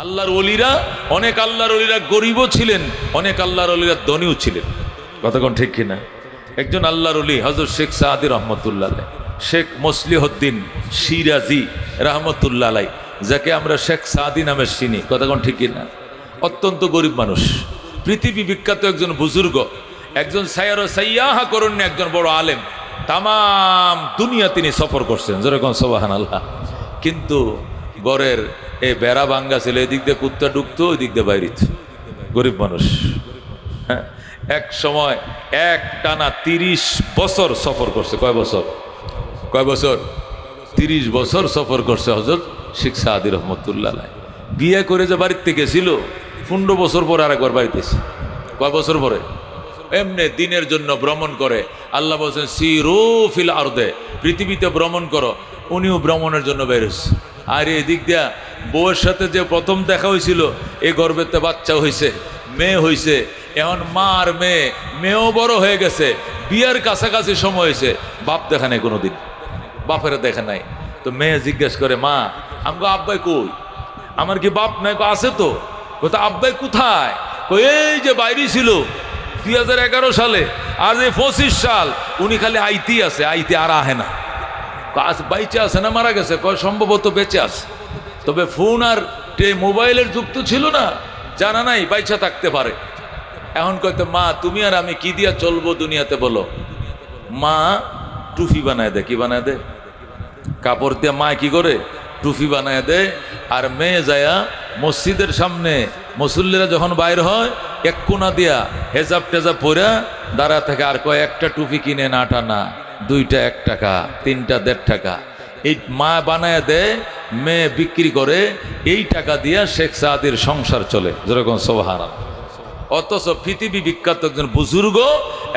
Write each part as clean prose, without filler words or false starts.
আল্লাহর ওলিরা, অনেক আল্লাহর ওলিরা গরিবও ছিলেন, অনেক আল্লাহর ওলিরা ধনীও ছিলেন। কতক্ষণ ঠিক কিনা? একজন আল্লাহর ওলি হযরত শেখ সাদি রহমতুল্লাহ আলাইহ, শেখ মসলিহউদ্দিন শিরাজি রহমতুল্লাহ আলাইহ, যাকে আমরা শেখ সাদি নামে চিনি। কতক্ষণ ঠিক কিনা? অত্যন্ত গরিব মানুষ, পৃথিবী বিখ্যাত একজন বুজুর্গ, একজন সায়ার সাইয়াহা করুন, একজন বড় আলেম, তামাম দুনিয়া তিনি সফর করছেন, যেরকম সুবহানাল্লাহ। কিন্তু গড়ের এই বেড়া ভাঙ্গা ছিল, এদিক দিয়ে কুত্তা ঢুকতো, ওই দিক দিয়ে বাইরিত। গরিব মানুষ। হ্যাঁ, এক সময় এক টানা 30 বছর সফর করছে। কয় বছর? 30 বছর সফর করছে হযরত শেখ সাদি রহমতুল্লাহ আলাইহ। বিয়ে করে যে বাড়িতে গেছিল, 15 বছর পরে আরেকবার বাড়িতে এসে। কয় বছর পরে? এমনি দিনের জন্য ভ্রমণ করে। আল্লাহ বলছেন সিরু ফিল আরদে, পৃথিবীতে ভ্রমণ করো। উনিও ভ্রমণের জন্য বেরোছে। আর এদিক দিয়া বউয়ের সাথে যে প্রথম দেখা হয়েছিল, এই গর্ভেতে বাচ্চা হয়েছে, মেয়ে হয়েছে। এখন মা আর মেয়েও বড় হয়ে গেছে, বিয়ের কাছাকাছি সময় হয়েছে, বাপ দেখা নাই কোনোদিন, বাপের দেখা নাই। তো মেয়ে জিজ্ঞেস করে, মা আমাকে আব্বাই কই? আমার কি বাপ নাই? আছে তো। কোথায় আব্বাই? কোথায়? এই যে বাইরে ছিল 2011 সালে, আজ এই 25 সাল, উনি খালি আইতি আছে, আইতে আর আহে না। বাইচে আছে না মারা গেছে? সম্ভবত বেঁচে আছে, তবে ফোন আর মোবাইলের যুগ তো ছিল না, জানা নাই বাইচা থাকতে পারে। এখন কইতে, মা তুমি আর আমি কি দিয়া চলবো দুনিয়াতে বলো? মা টুপি বানায় দেয়। কি বানায় দেয়? কাপড় দিয়ে মা কি করে? টুপি বানায় দেয়। আর মেয়ে যায়া মসজিদের সামনে মুসল্লিরা যখন বাইর হয়, এক কোনা দিয়া হেজাব টেজাব পরা দাঁড়া থেকে, আর কয় একটা টুপি কিনে 8 আনা, 2টা 1 টাকা, 3টা 1.5 টাকা। এই মা বানায় দেয়, মেয়ে বিক্রি করে, এই টাকা দিয়া শেখ সাদির সংসার চলে, যেরকম সুবহানাল্লাহ। অথচ পৃথিবী বিখ্যাত একজন বুজুর্গ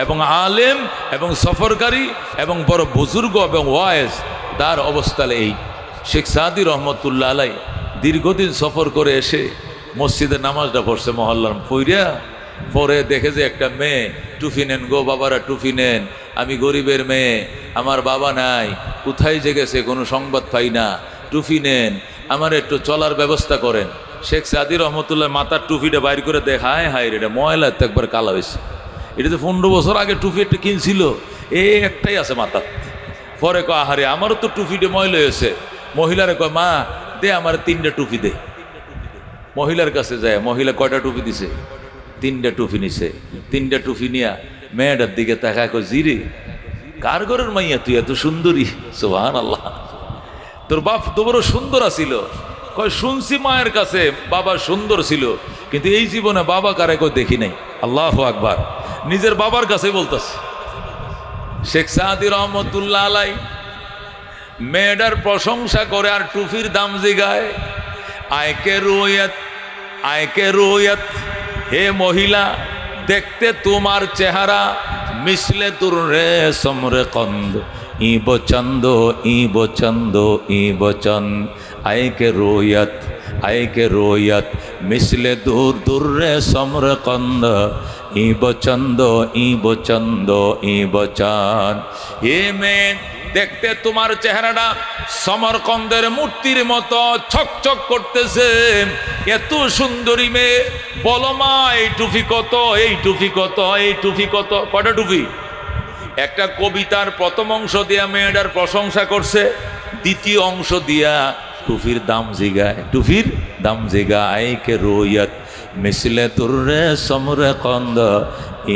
এবং আলেম এবং সফরকারী এবং বড় বুজুর্গ এবং ওয়াইজ, তার অবস্থা এই। শেখ সাদি রহমতুল্লাহ আলাইহ দীর্ঘদিন সফর করে এসে মসজিদে নামাজটা পড়ছে মহল্লার, পইরা পরে দেখে যে একটা মেয়ে, টুপি নেন গো বাবারা, টুপি নেন, আমি গরিবের মেয়ে, আমার বাবা নাই, কোথায় যে গেছে কোনো সংবাদ পাই না, টুপি নেন, আমার একটু চলার ব্যবস্থা করেন। শেখ সাদি রহমতুল্লাহ মাথার টুপিটা বাইর করে দেখায়, হায় রে, এটা ময়লা তো একবার কালা হয়েছে। এটা তো 15 বছর আগে টুপি একটা কিনছিল, এই একটাই আছে মাথার। পরে কয়, আহারে আমারও তো টুপিটা ময়লা হয়েছে। মহিলারে কয়, মা দে আমার 3টা টুপি দে। মহিলার কাছে যায়, মহিলা কয়টা টুপি দিছে? 3টা টুপি নিছে। 3টা টুপি নিয়া মেয়েটার দিকে তাকায়, কয়, জিরে কার ঘরের মাইয়া তুই, এত সুন্দরী? সুবহানাল্লাহ। তোর বাপ তো বড় সুন্দর আছিল। কয়, শুনছি মায়ের কাছে বাবা সুন্দর ছিল, কিন্তু এই জীবনে বাবা কারে কই দেখি নাই। আল্লাহু আকবার। নিজের বাবার কাছে বলতেছে। শেখ সাদি রহমতুল্লাহ আলাইহ মেয়েটার প্রশংসা করে আর টুপির দাম জিগায়। আয়কে রুয়াত, আয়কে রুয়াত, হে মহিলা, দেখতে তোমার চেহারা মিশলে তুর রে সমরে কন্দ, ই বচন্দ, ই বচন্দ, ই বচন। আয়কে রুয়াত, আয়কে রুয়াত, মিশলে দূর দূর রে সমরে কন্দ, ই বচন্দ, ই বচন্দ, ই বচন। হে মেয়ে, দেখতে তোমার চেহারাটা সমরকন্দের মূর্তির মতো ছকছক করতেছে। এত সুন্দরী মেয়ে, বলো মা এই টুপি কত, এই টুপি কত, এই টুপি কত? কয়টা টুপি? একটা কবিতার প্রথম অংশ দিয়া মেয়েটার প্রশংসা করছে, দ্বিতীয় অংশ দিয়া টুপির দাম জিগায়, টুপির দাম জিগায়। কে রোয়াত মিশলে তুর রে সমরে কন্দ,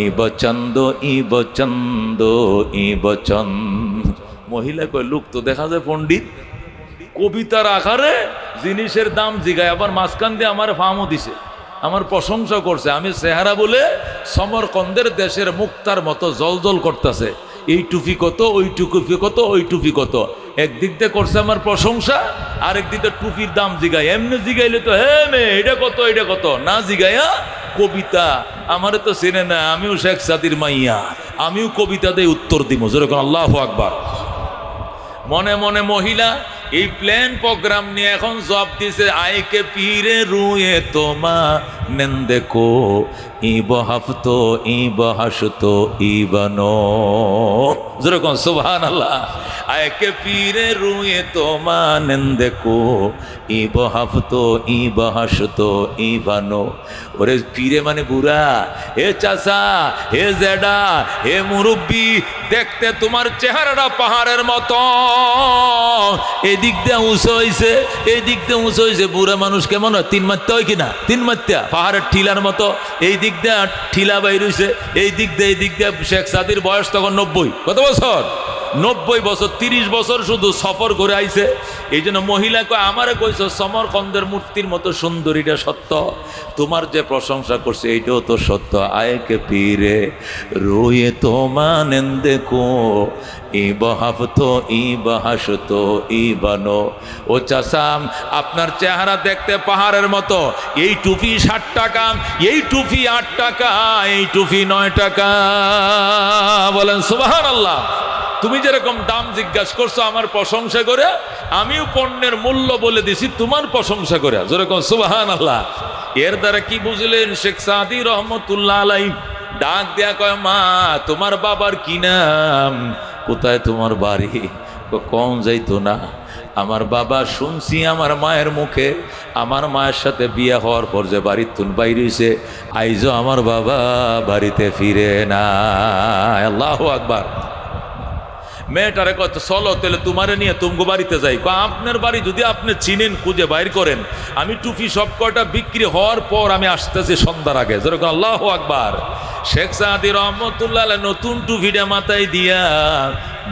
ই বচন্দ, ই বচন্দ, ই বচন। মহিলা কয়, লোক তো দেখা যায় পণ্ডিত, কবিতার আকারে জিনিসের দাম জিগায়, আবার মাঝখান দিয়ে আমার ফামও দিছে, আমার প্রশংসা করছে। আমি চেহারা বলে সমরকন্দের দেশের মুক্তার মতো জলজল করতেছে। এই টুপি কত, ওই টুপি কত, ওই টুপি কত। একদিক দিয়ে করছে আমার প্রশংসা, আরেক দিকে টুপির দাম জিগায়। এমনি জিগাইলে তো, হে মেয়ে এটা কত, এটা কত না জিগাইয়া কবিতা। আমারে তো চেনে না, আমিও শেখ সাদির মাইয়া, আমিও কবিতা দিয়ে উত্তর দিব, যেরকম আল্লাহু আকবার। মনে মনে মহিলা এই প্ল্যান প্রোগ্রাম নিয়ে এখন জব দিছে আইকে পীরে রুয়ে তোমা নেন্দে কো ই বহাফতো ই বহাসতো ই বনো যেরকম সুবহানাল্লাহ আইকে পীরে রুয়ে তোমা নেন্দে কো ই বহাফতো ই বহাসতো ই বনো। ওরে পীরে মানে বুড়া, হে চাচা, হে জেডা, হে মুরব্বী, দেখতে তোমার চেহারাটা পাহাড়ের মতো, এই দিক দিয়ে উঁচু হয়েছে, এই দিক দিয়ে উঁচু হয়েছে। বুড়া মানুষ কেমন হয়? 3 মাত্রা হয় কিনা? 3 মাত্রা পাহাড়ের ঠিলার মতো, এই দিক দিয়ে ঠিলা বাইর হয়েছে, এই দিক দিয়ে শেখ সাদির বয়স তখন 90। কত বছর? 90 বছর। 30 বছর শুধু সফর করে আইছে। এই জন্য মহিলাকে আমারে কইছ সমরকন্দের মূর্তির মতো সুন্দরীটা সত্য, তোমার যে প্রশংসা করছে এইটাও তো সত্য। আয়কে পীরে রোয়ে তোমা নেন্দে কো ই বহাফতো ই বহাসতো ই বানো। ও চাচাম, আপনার চেহারা দেখতে পাহাড়ের মতো, এই টুপি 60 টাকা, এই টুপি 8 টাকা, এই টুপি 9 টাকা। বলেন সুবহানাল্লাহ। তুমি যেরকম দাম জিজ্ঞাসা করছো আমার প্রশংসা করে, আমিও পণ্যের মূল্য বলে দিছি তোমার প্রশংসা করে, যেরকম সুবহানাল্লাহ। এর দ্বারা কি বুঝলেন? শেখ সাদি রহমতুল্লাহ আলাইহি ডাক দেয়া কয়, মা তোমার বাবার কি নাম? কোথায় তোমার বাড়ি? কম যাইতো না। আমার বাবা শুনছি আমার মায়ের মুখে, আমার মায়ের সাথে বিয়ে হওয়ার পর যে বাড়ির তুন বাইরে হইছে, আইজো আমার বাবা বাড়িতে ফিরে না। আল্লাহু আকবার। মেয়েটারে কত চলো তাহলে তোমারে নিয়ে তুমগো বাড়িতে যাই। আপনার বাড়ি যদি আপনি চিনেন খুঁজে বাইর করেন, আমি টুপি সব কয়টা বিক্রি হওয়ার পর আমি আসতেছি সন্ধ্যার আগে, যেরকম আল্লাহু আকবার। শেখ সাদি রহমতুল্লাহ নতুন টুপিটা মাথায় দিয়া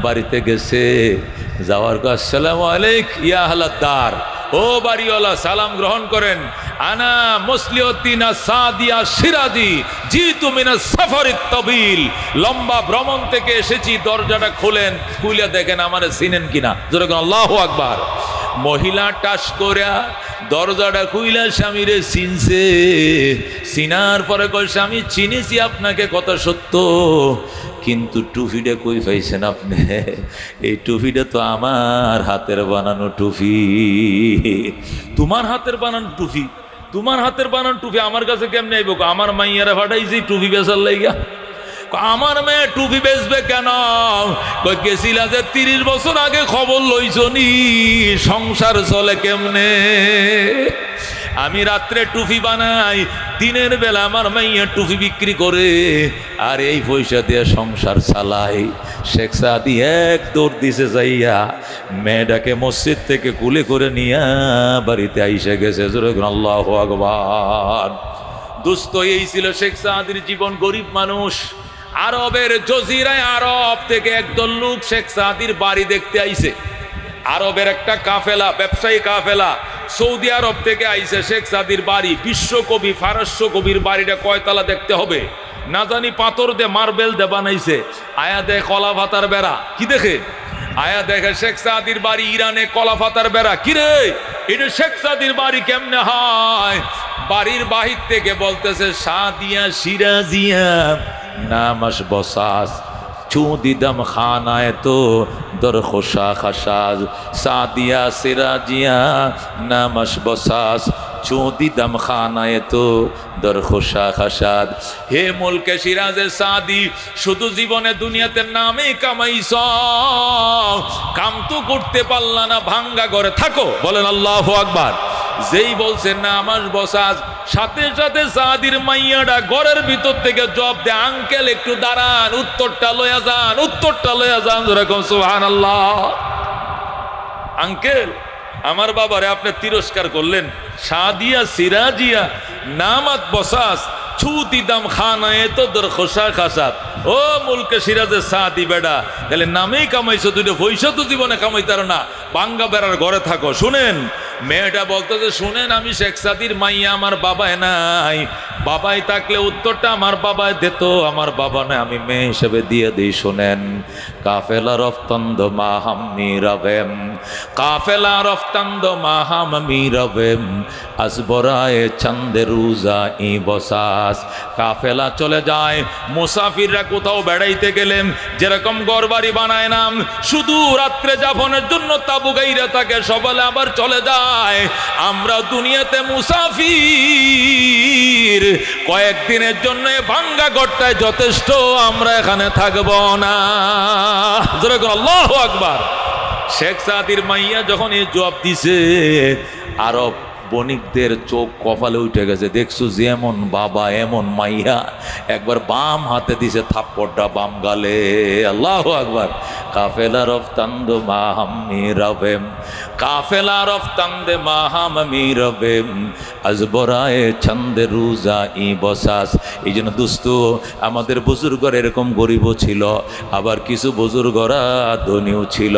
বাড়িতে গেছে। যাওয়ার পর আসসালামু আলাইকুম ইয়া আহলাদ্দার, ও বাড়িওয়ালা সালাম গ্রহণ করেন। আনা মুসলিউদ্দিনা সাদিয়া সিরাজি জিতু মিনাস সাফারিত তাবিল, লম্বা ভ্রমণ থেকে এসেছি। দরজাটা খুলেন, খুলে দেখেন আমারে চিনেন কিনা, যেরকম আল্লাহু আকবার। মহিলা টাস করে দরজাটা খুইলা স্বামীরে চিনছে। চিনার পরে কই, স্বামী চিনেছি আপনাকে, কথা সত্য, কিন্তু টুপিটা কই পাইছেন আপনি? এই টুপিটা তো আমার হাতের বানানো টুপি। তোমার হাতের বানানো টুপি? তোমার হাতের বানানো টুপি আমার কাছে কেমনে আইব? আমার মাইয়ারা ফাটাইছি টুপি বেচার লাইগা। আমার মেয়ে টুপি বেচবে কেন? গেছিলা যে 30 বছর আগে খবর লইছনি সংসার চলে কেমনে? আমি রাত্রে টুপি বানাই, দিনের বেলা আমার মাইয়া টুপি বিক্রি করে, আর এই পয়সা দিয়ে সংসার চালাই। শেখ সাদি এক দৌড় দিছে যাইয়া মেয়েটাকে মসজিদ থেকে কুলে করে নিয়া বাড়িতে আইসা গেছে। আল্লাহু আকবার। দোস্ত, এই ছিল শেখ সাদির জীবন। গরিব মানুষ, আরবের জজিরায় আরব থেকে একদল লোক শেখ সাদির বাড়ি দেখতে আইছে। আরবের একটা কাফেলা, ব্যবসায়ী কাফেলা সৌদি আরব থেকে আইছে শেখ সাদির বাড়ি। বিশ্বকবি ফারস্য কবির বাড়িটা কয়তলা দেখতে হবে না জানি, পাথর দে মার্বেল দে বানাইছে। আয়া দে কলা ভাতার বেড়া, কি দেখে? আয়া দেখে শেখ সাদির বাড়ি ইরানে, কলা ভাতার বেড়া। কিরে, এটা শেখ সাদির বাড়ি কেমনে হয়? বাড়ির বাহির থেকে বলতেছে, সাদিয়া সিরাজিয়া নামাস বসাস চুদিদম খানায় তো দরখোশা খাসাজ, সাদিয়া সিরাজিয়া নামাস বসাস চুদিদম খানায় তো দরখোশা খাসাদ। হে মুলকে সিরাজে সাদি, শুধু জীবনে দুনিয়াতে নামে কামাইছ, কাম তো করতে পারলা না, ভাঙ্গা ঘরে থাকো। বলেন আল্লাহু আকবার। যেই বলছে নামাজ বসাস, সাথে সাথে সাদির মাইয়াটা ঘরের ভিতর থেকে জবাব দে, আঙ্কেল একটু দাঁড়ান, উত্তরটা লইয়া যান, উত্তরটা লইয়া যান। যেরকম সুবহানাল্লাহ। আঙ্কেল, আমার বাবারে আপনি তিরস্কার করলেন। সাদিয়া সিরাজিয়া নামাত বসাস ছুতি দাম খানায় তো দরখোশা খাসাত। ও মুলকে সিরাজে সাদি বেডা, তাহলে নামেই কামাইছো, দুটো পয়সা তো জীবনে কামাইতার না, বাঙ্গা বেড়ার ঘরে থাকো। শুনেন, মেয়েটা বলতেছে, শুনেন আমি শেখ সাদির মাইয়া, আমার বাবায় নাই। বাবাই থাকলে উত্তরটা আমার বাবায় দিত, আমার বাবা না, আমি মেয়ে হিসেবে দিয়ে দিই। শোনেন, কাফেলা রফতন্দ মা হামনি রাবেম কাফেলা রফতান্দ মাহাম মিরবেম আসবরায় চন্দে রোজা ই বসাস। কাফেলা চলে যায়, মুসাফিররা কোথাও বেড়াইতে গেলেন যেরকম ঘরবাড়ি বানায় না, শুধু রাত্রে যাপনের জন্য তাবু গাইরা থাকে, সকালে আবার চলে যায়। আমরা দুনিয়াতে মুসাফির, কয়েকদিনের জন্য ভাঙ্গা ঘরটায় যথেষ্ট, আমরা এখানে থাকব না। আল্লাহু আকবার। শেখ সাদির মাইয়া যখন এই জবাব দিছে, আরব বণিকদের চোখ কপালে উঠে গেছে। দেখছো যেমন বাবা এমন মাইয়া, একবার বাম হাতে দিছে থাপ্পড়টা বাম গালে। আল্লাহু আকবার। কাফেলা রফতান্দে মাহাম মিরবেম, কাফেলা রফতান্দে মাহাম মিরবেম আজবরায়ে চন্দে রোজা ই বসাস। এই জন্য দোস্ত, আমাদের বুজুর্গরা এরকম গরিবও ছিল, আবার কিছু বুজুর্গরা ধনীও ছিল।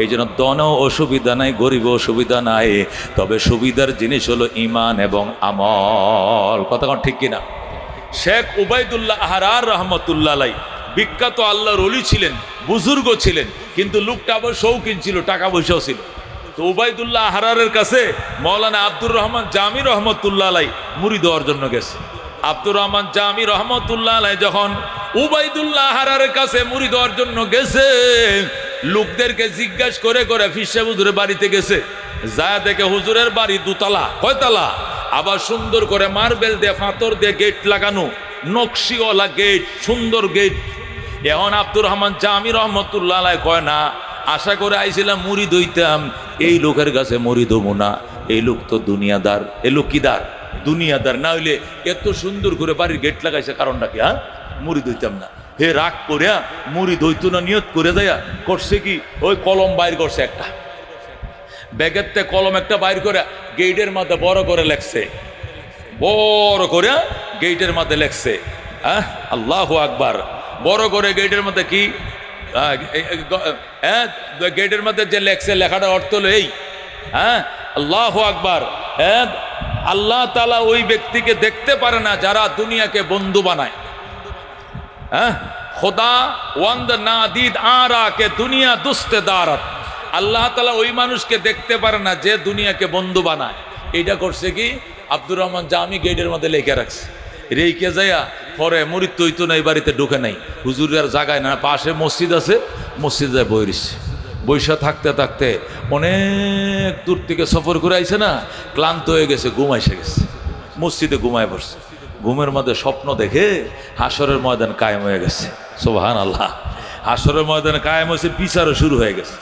এই জন্য ধনও অসুবিধা নাই, গরিবও অসুবিধা নাই, তবে সুবিধার জিনিস হলো ঈমান এবং আমল। কথা কোন ঠিক কিনা? শেখ উবাইদুল্লাহ আহরার রহমতুল্লাহ আলাইহি বিখ্যাত আল্লাহর ওলি ছিলেন, বুজুর্গ ছিলেন, কিন্তু লোকটা আবার শৌখিন ছিল, টাকা পয়সাও ছিল। তো উবাইদুল্লাহ আহরারের কাছে মৌলানা আব্দুর রহমান জামি রহমতুল্লাহ আলাইহি মুরিদ হওয়ার জন্য গেছে। আব্দুর রহমান জামি রহমতুল্লাহ আলাইহি যখন উবাইদুল্লাহ আহরারের কাছে মুরিদ হওয়ার জন্য গেছে, লোকদেরকে জিজ্ঞাসা করে করে ফিরসা হুজুরের বাড়িতে গেছে। যা দেখে হুজুরের বাড়ি দুতলা, কয়তলা, আবার সুন্দর করে মার্বেল দিয়ে ফাতর দিয়ে গেট লাগানো, নকশিওয়ালা গেট, সুন্দর গেট। এখন আব্দুর রহমান জামি রহমতুল্লাহ আলাইহি কয় না, আশা করে আইছিলাম মুরিদ হইতাম, এই লোকের কাছে মুরিদ হবো না, এই লোক তো দুনিয়াদার। এই লোক কিদার? দুনিয়াদার। না হইলে এত সুন্দর করে বাড়ির গেট লাগাইছে, কারণটা কি? হ্যাঁ, মুরিদ হইতাম না। হে রাগ করিয়া মুরিদ হইতো না, নিয়ত করে দেয়া করছে কি, ওই কলম বাইর করছে একটা, ব্যাগের থেকে কলম একটা বাইর করে গেটের মধ্যে বড় করে লেখছে, বড় করে গেটের মধ্যে লেখছে। হ্যাঁ, আল্লাহু আকবার। বড় করে গেটের মধ্যে কি, হ্যাঁ, গেটের মধ্যে যে লেখছে, লেখাটা অর্থ হলো এই, হ্যাঁ, আল্লাহু আকবার। হ্যাঁ, আল্লাহ তাআলা ওই ব্যক্তিকে দেখতে পারে না যারা দুনিয়াকে বন্ধু বানায়। হ্যাঁ, খোদা ওয়ান্দ নাদিদ আরা কে দুনিয়া দুস্তে দারাত। আল্লাহ তাআলা ওই মানুষকে দেখতে পারে না যে দুনিয়াকে বন্ধু বানায়। এইটা করছে কি, আব্দুর রহমান জামি গেটের মধ্যে লেখা রাখছে। রেখে যাইয়া পরে মুরিদ তৈতো নাই, বাড়িতে ঢুকে নাই, হুজুরের জায়গায় না, পাশে মসজিদ আছে, মসজিদ যায় বইরিছে। বৈশা থাকতে থাকতে অনেক দূর থেকে সফর করে আইছে না, ক্লান্ত হয়ে গেছে, ঘুম এসে গেছে, মসজিদে ঘুমায় পড়ছে। ঘুমের মধ্যে স্বপ্ন দেখে হাসরের ময়দান কায়েম হয়ে গেছে। সুবহানাল্লাহ। হাসরের ময়দান কায়েম হয়েছে, বিচারও শুরু হয়ে গেছে।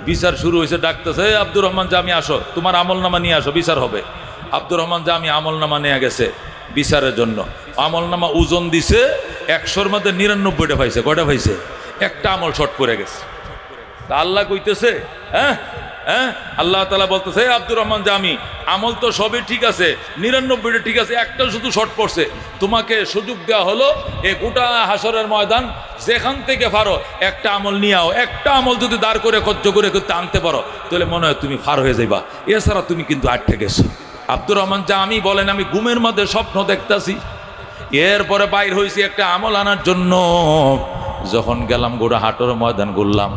বিচার শুরু হয়েছে, ডাকতেছে, আব্দুর রহমান জামি আসো, তোমার আমলনামা নিয়ে আসো, বিচার হবে। আব্দুর রহমান জামি আমলনামা নিয়ে গেছে বিচারের জন্য। আমলনামা ওজন দিছে, 100-র মধ্যে 99টা পাইছে। কয়টা পাইছে? একটা আমল শর্ট পড়ে গেছে। তা আল্লাহ কইতেছে, হ্যাঁ হ্যাঁ, আল্লাহ তাআলা বলতেছে, আব্দুর রহমান জামি আমল তো সবই ঠিক আছে, 99টা ঠিক আছে, একটা শুধু শর্ট পড়ছে। তোমাকে সুযোগ দেওয়া হলো, এ গোটা হাসরের ময়দান যেখান থেকে পারো একটা আমল নিয়ে আও। একটা আমল যদি দাঁড় করে কজ্জ করে করতে আনতে পারো, তাহলে মনে হয় তুমি ফার হয়ে যাইবা, এছাড়া তুমি কিন্তু আটকে গেছো। আব্দুর রহমান জামি বলেন, আমি ঘুমের মধ্যে স্বপ্ন দেখতাছি, এরপরে বাইর হয়েছি একটা আমল আনার জন্য। যখন গেলাম গোটা হাটর ময়দান ঘুরলাম,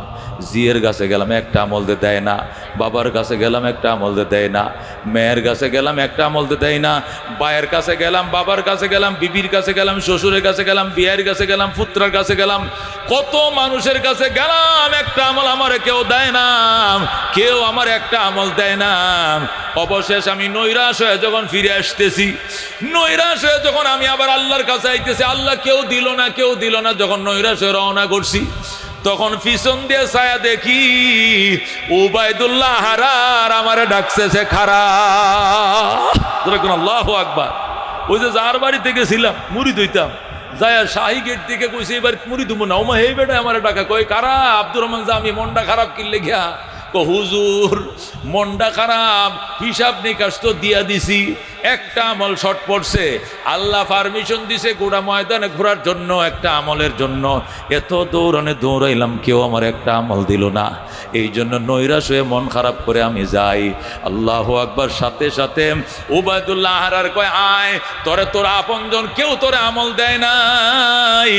জিয়ের কাছে গেলাম, একটা আমল দিয়ে দেয় না। বাবার কাছে গেলাম, একটা আমল দিয়ে দেয় না। মেয়ের কাছে গেলাম, একটা আমল দিয়ে দেয় না। বায়ের কাছে গেলাম, বাবার কাছে গেলাম, বিবির কাছে গেলাম, শ্বশুরের কাছে গেলাম, বিয়ের কাছে গেলাম, পুত্রার কাছে গেলাম, কত মানুষের কাছে গেলাম, একটা আমল আমার কেউ দেয় না, কেউ আমার একটা আমল দেয় না। অবশেষ আমি নৈরাশ হয়ে যখন ফিরে আসতেছি, নৈরাশ হয়ে যখন আমি আবার আল্লাহর কাছে আইতেছি, আল্লাহ কেউ দিল না, কেউ দিল না। যখন নৈরাশ হয়ে রওনা করছি, তখন পিছন দিয়ে ছায়া দেখি উবাইদুল্লাহ আহরার আমারে ডাকছে, সে খারা। আল্লাহু আকবার। ওই যে যার বাড়িতে গেছিলাম মুরিদ হইতাম, যায়া শাহী গেট থেকে কইছে এবার মুরিদ হবো না, ওমা হেই বেটা আমারে ডাকা। কই কারা? আব্দুর রহমান জামি। মনটা খারাপ কিনলে গিয়া হুজুর মনটা খারাপ, হিসাব নিকাশ তো দিয়া দিছি, একটা আমল শর্ট পড়ছে। আল্লাহ পারমিশন দিছে গোড়া ময়দানে ঘোরার জন্য, একটা আমলের জন্য। এত দৌড়াইলাম, কেউ আমার একটা আমল দিল না। এই জন্য নৈরাশ হয়ে মন খারাপ করে আমি যাই। আল্লাহু আকবার। সাথে সাথে উবাইদুল্লাহ আহরার কয়, আয়, তোরে তোর আপনজন কেউ তোরে আমল দেয় নাই,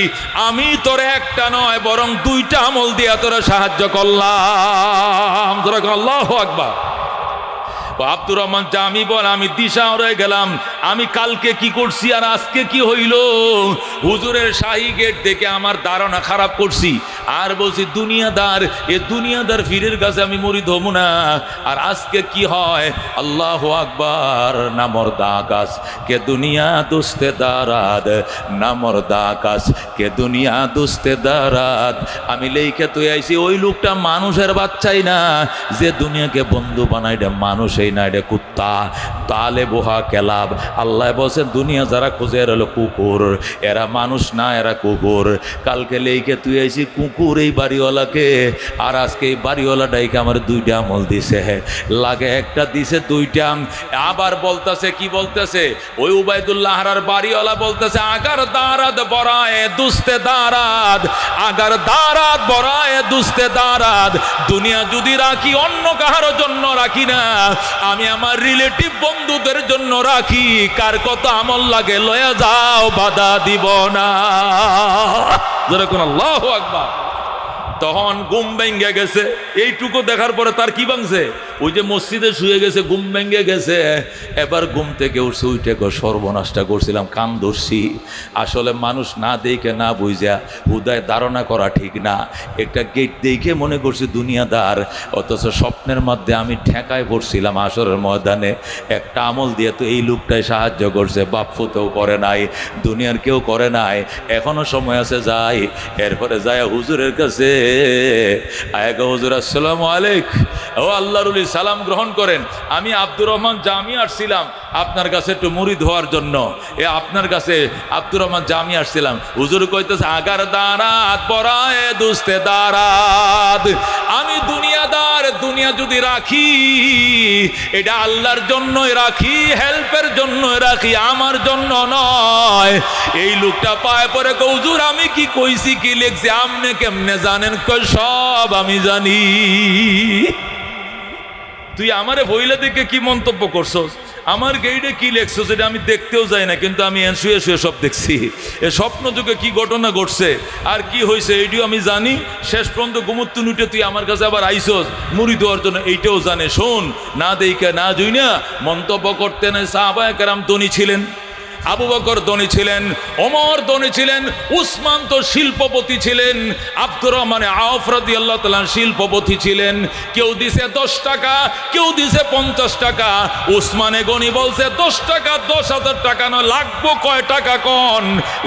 আমি তোরে একটা নয় বরং 2টা আমল দিয়া তোরে সাহায্য করলাম। সালাম। আল্লাহু আকবার। আব্দুর রহমান জামি বল, আমি দিশা হয়ে গেলাম, আমি কালকে কি করছি আর আজকে কি হইল। হুজুরের শাহী গেট দেখে আমার ধারণা খারাপ করছি, আর বলছি দুনিয়াদার, এ দুনিয়াদার ফিরের কাছে আমি মরিদ হব না। আর আজকে কি হয়, আল্লাহু আকবার, না মর্দা আকাশ কে দুনিয়া দুস্তে দারাদ, না মর্দা আকাশ কে দুনিয়া দুস্তে দারাদ। আমি লেখে তুই আইছি, ওই লোকটা মানুষের বাচ্চাই না, যে দুনিয়াকে বন্ধু বানাই, এটা মানুষই না, এটা কুত্তা। তালে বোহা কেলাব। আল্লাহ বলছেন দুনিয়া যারা খুঁজে এরা হলো কুকুর, এরা মানুষ না, এরা কুকুর। কালকে লেখে তুই আইছি কুকুর এই বাড়িওয়ালাকে, আর আজকে এই বাড়িওয়ালাটাইকে আমার দুইটা আমল দিছে, লাগে একটা দিছে দুইটা। আবার বলতেছে, কি বলতেছে, ওই উবাইদুল্লাহ আর বাড়িওয়ালা বলতেছে, আগার দারাদ বরায়ে দুস্তে দারাদ, আগার দারাদ বরায়ে দুস্তে দারাদ। দুনিয়া যদি রাখি অন্য কাহার জন্য রাখি না, আমি আমার রিলেটিভ বন্ধুদের জন্য রাখি। কার কত আমল লাগে লয়া যাও, বাধা দিব না। যেরকম আল্লাহু আকবার। তখন ঘুম ভেঙে গেছে, এইটুকু দেখার পরে তার কি ভাঙছে, ওই যে মসজিদে শুয়ে গেছে, ঘুম ভেঙে গেছে। এবার ঘুম থেকে উঠছে, উঠে সর্বনাশটা করছিলাম, কান ধরছি। আসলে মানুষ না দেখে না বুঝা হুদায় ধারণা করা ঠিক না। একটা গেট দেখে মনে করছি দুনিয়াদার, অথচ স্বপ্নের মধ্যে আমি ঠেকায় পড়ছিলাম আসরের ময়দানে। একটা আমল দিয়ে তো এই লোকটাই সাহায্য করছে, বাপফুতেও করে নাই, দুনিয়ার কেউ করে নাই। এখনো সময় আছে, যাই। এরপরে যায় হুজুরের কাছে, আয়েগা হুজুর আসসালামু আলাইকুম। ও আল্লাহর ওলি, সালাম গ্রহণ করেন। আমি আব্দুর রহমান জামি আসছিলাম আপনার কাছে একটু মুরিদ হওয়ার জন্য। আপনার কাছে আব্দুর রহমান জামি আসছিলাম। হুজুর কইতেছে, আগার দারাত বরায়ে দুস্তে দারাত। আমি দুনিয়াদার, দুনিয়া যদি রাখি এটা আল্লাহর জন্যই রাখি, হেল্পের জন্যই রাখি, আমার জন্য নয়। এই লোকটা পায়ে পরে কই, হুজুর আমি কি কইছি, কি লিখছি, আপনি কেমনে জানেন? কই সব আমি জানি। তুই আমারে বইলে দেখে কি মন্তব্য করছস, আমার গেইডে কি লেখছো সেটা আমি দেখতেও যাই না, কিন্তু আমি শুয়ে শুয়ে সব দেখছি। এ স্বপ্ন যুগে কি ঘটনা ঘটছে আর কি হয়েছে এইটিও আমি জানি। শেষ পর্যন্ত ঘুমুত্তু নুটে তুই আমার কাছে আবার আইসস মুড়ি দেওয়ার জন্য, এইটাও জানে। শোন, না দেখে না জুই না মন্তব্য করতে না। সাহাবায়ে কেরাম ধনী ছিলেন, আবু বকর ধনী ছিলেন, ওমর ধনী ছিলেন, উসমান তো শিল্পপতি ছিলেন, আব্দুর রহমান আওফ রাদিয়াল্লাহু তাআলা শিল্পপতি ছিলেন। কেউ দিছে 10 টাকা, কেউ দিছে 50 টাকা। উসমানে গনি বলছে 10 টাকা, 10,000 টাকা নয়, লাগবো কয় টাকা কোন,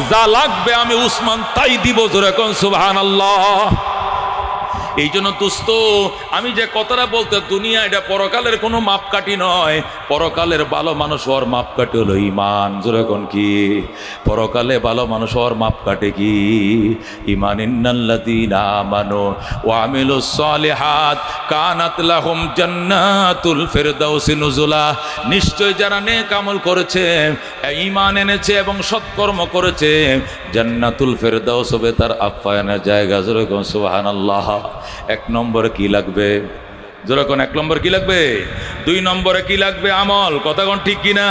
যা লাগবে আমি উসমান তাই দিব। জোরে কোন সুবহানাল্লাহ। এই জন্য দোস্ত, আমি যে কথাটা বলতে, দুনিয়া এটা পরকালের কোনো মাপকাঠি নয়। পরকালের ভালো মানুষ হওয়ার মাপকাঠি হলো ঈমান। জোরে কোন কি? পরকালে ভালো মানুষ হওয়ার মাপকাঠি কি? ঈমান। ইন্নাল্লাযীনা আমানু ওয়া আমিলুস সালিহাত কানাত লাহুম জান্নাতুল ফিরদাউসি নুজুলা। নিশ্চয় যারা নেক আমল করেছে, ঈমান এনেছে এবং সৎকর্ম করেছে, জান্নাতুল ফিরদাউস হবে তার আপ্যায়নের জায়গা। জোরে কোন সুবহানাল্লাহ। 1 নম্বরে কি লাগবে? যেরকম 1 নম্বর কি লাগবে? 2 নম্বরে কি লাগবে? আমল। কথা কোন ঠিক কিনা?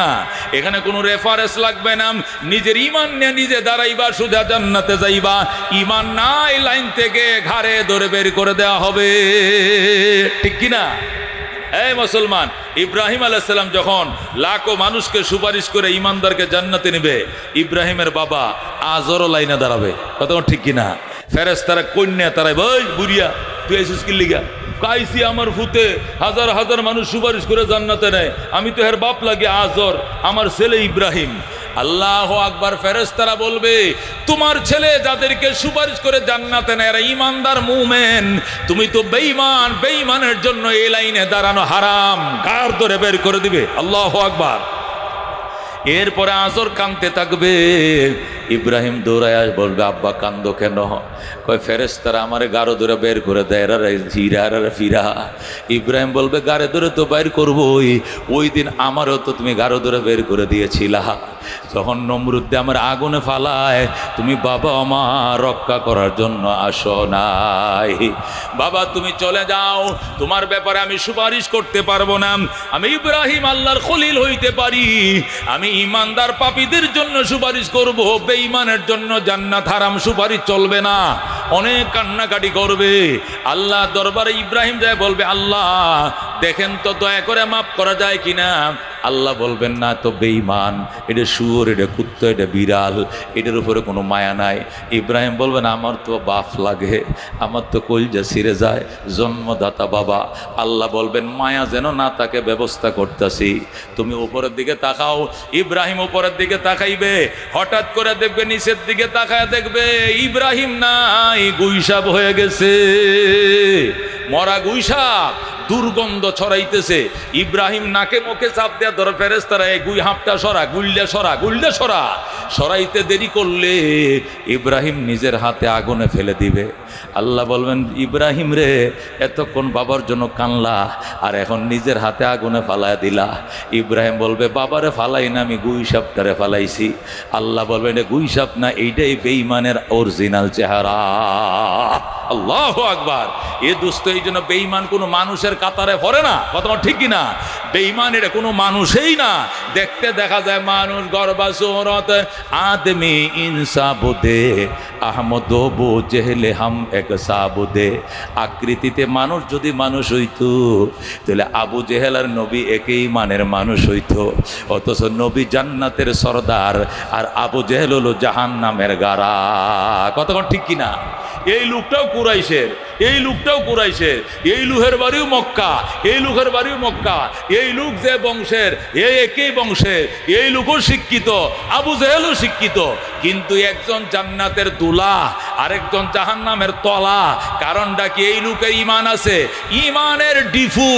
এখানে কোনো রেফারেন্স লাগবে না। নিজের ঈমান নিয়ে নিজে দাঁড়াইবা, সোজা জান্নাতে যাইবা। ঈমান নাই, লাইন থেকে ঘাড়ে ধরে বের করে দেওয়া হবে। ঠিক কিনা? এই মুসলমান, ইব্রাহিম আলাইহিস সালাম যখন লাখো মানুষকে সুপারিশ করে ঈমানদারকে জান্নাতে নেবে, ইব্রাহিমের বাবা আজরও লাইনে দাঁড়াবে। কথা ঠিক কিনা? ফেরেশতারা কন্যা তারাই, ভাই বুড়িয়া তুই আইসিস কি লিগা? কাইসি আমার ফুতে হাজার হাজার মানুষ সুপারিশ করে জান্নাতে নেয়, আমি তো এর বাপ লাগে আজর, আমার ছেলে ইব্রাহিম। আল্লাহু আকবার। ফেরেশতারা বলবে, তোমার ছেলে যাদেরকে সুপারিশ করে জান্নাতে নেয় এরা ঈমানদার মুমিন, তুমি তো বেঈমান, বেঈমানের জন্য এই লাইনে দাঁড়ানো হারাম। ঘাড় ধরে বের করে দিবে। আল্লাহু আকবার। এরপরে আজর কাঁদতে থাকবে, ইব্রাহিম দৌড়ায় বলবে, আব্বা কান্দো কেন? কয় ফেরেশতারা আমারে গাড়ো ধরে বের করে দেয়, ফিরা। ইব্রাহিম বলবে, গাড়ে ধরে তো বের করবোই, ওই দিন আমারও তো তুমি গাড়ো ধরে বের করে দিয়েছিলা। যখন নমরুদ্দে আমার আগুনে ফালায়, তুমি বাবা আমার রক্ষা করার জন্য আসো নাই। বাবা তুমি চলে যাও, তোমার ব্যাপারে আমি সুপারিশ করতে পারবো না। আমি ইব্রাহিম আল্লাহর খলিল হইতে পারি, আমি ঈমানদার পাপীদের জন্য সুপারিশ করব, বেঈমানের জন্য জান্নাত হারাম, সুপারিশ চলবে না। অনেক কান্নাকাটি করবে। আল্লাহ দরবারে ইব্রাহিম যায় বলবে, আল্লাহ দেখেন তো দয়া করে মাফ করা যায় কিনা। আল্লাহ বলবেন, না, তো বেঈমান, এটা শুয়োর, এটা কুত্তা, এটা বিড়াল, এটার উপরে কোনো মায়া নাই। ইব্রাহিম বলবেন, আমার তো বাপ লাগে, আমার তো কলজা ছিঁড়ে যায়, জন্মদাতা বাবা। আল্লাহ বলবেন, মায়া যেন না তাকে ব্যবস্থা করতেছি, তুমি উপরের দিকে তাকাও। ইব্রাহিম উপরের দিকে তাকাইবে, হঠাৎ করে দেখবে নিচের দিকে তাকায় দেখবে ইব্রাহিম নাই, গুইসাপ হয়ে গেছে, মরা গুইসাপ, দুর্গন্ধ ছড়াইতেছে। ইব্রাহিম নাকে মুখে চাপ দেয়া ধরে, ফেরেশতারা এই গুই হাঁপটা সরা, গুল্লা সরা, গুল্লা সরা। সরাইতে দেরি করলে ইব্রাহিম নিজের হাতে আগুনে ফেলে দিবে। আল্লাহ বলবেন, ইব্রাহিম রে, এতক্ষণ বাবার জন্য কানলা, আর এখন নিজের হাতে আগুনে ফালায় দিলা। ইব্রাহিম বলবে, বাবারে ফালাই না, আমি গুইসাপটারে ফালাইছি। আল্লাহ বলবেন, গুইসাপ না, এইটাই বেঈমানের অরিজিনাল চেহারা। আল্লাহু আকবার। এ দোস্ত, এই জন্য বেঈমান কোনো মানুষের কাতারে পড়ে না, কথা ঠিক কিনা? বেঈমান এটা কোনো মানুষই না। দেখতে দেখা যায় মানুষ, গরবা সুরত আদমি ইনসাবুদে আহমদ বো জেহলে হাম এক সাবুদে। আকৃতিতে মানুষ যদি মানুষ হইতো, তাহলে আবু জেহেল আর নবী একই মানের মানুষ হইতো। অথচ নবী জান্নাতের সরদার, আর আবু জেহেল হলো জাহান্নামের গারা। কতক্ষণ ঠিক কিনা? এই লোকটাও কুরাইশের, এই লোকটাও কুরাইশের, এই লোকের বাড়িও মক্কা, এই লোকের বাড়িও মক্কা, এই লোক যে বংশের, এই একই বংশের, এই লোকও শিক্ষিত, আবু জেহেলও শিক্ষিত, কিন্তু একজন জান্নাতের দুলা, আরেকজন জাহান্নামের তলা। কারণটা কি? এই লোকের ঈমান আছে, ঈমানের ডিফু,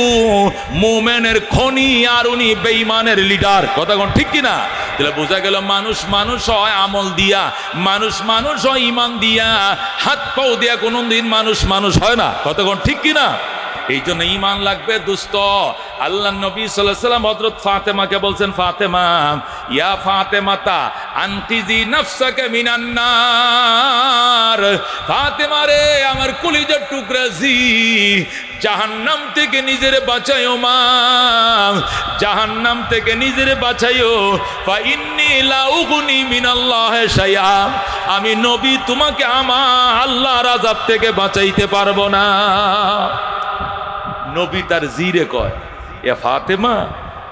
মুমিনের খনি, আর উনি বেঈমানের লিডার। কথা কোন ঠিক কিনা? তাহলে বোঝা গেল, মানুষ মানুষ হয় আমল দিয়া, মানুষ মানুষ হয় ঈমান দিয়া, হাত পাও দিয়া কোনোদিন মানুষ মানুষ হয় না। কতক্ষণ ঠিক কিনা? এই জন্য ঈমান লাগবে দোস্ত। আল্লাহ নবী সাল্লাল্লাহু আলাইহি ওয়াসাল্লাম হযরত ফাতেমাকে বলছেন, ফাতেমা, ইয়া ফাতেমাতা আনকিজি নাফসাকা মিনান নার। ফাতেমা রে, আমার কলিজার টুকরা জি, জাহান্নাম থেকে নিজেরে বাঁচাইও মা, জাহান্নাম থেকে নিজেরে বাঁচাইও। ফা ইন্নী লা উগনি মিনাল্লাহি শাইআ, আমি নবী তোমাকে আমার আল্লাহর আযাব থেকে বাঁচাইতে পারবো না। নবী তার জিরে কয়, এ ফাতেমা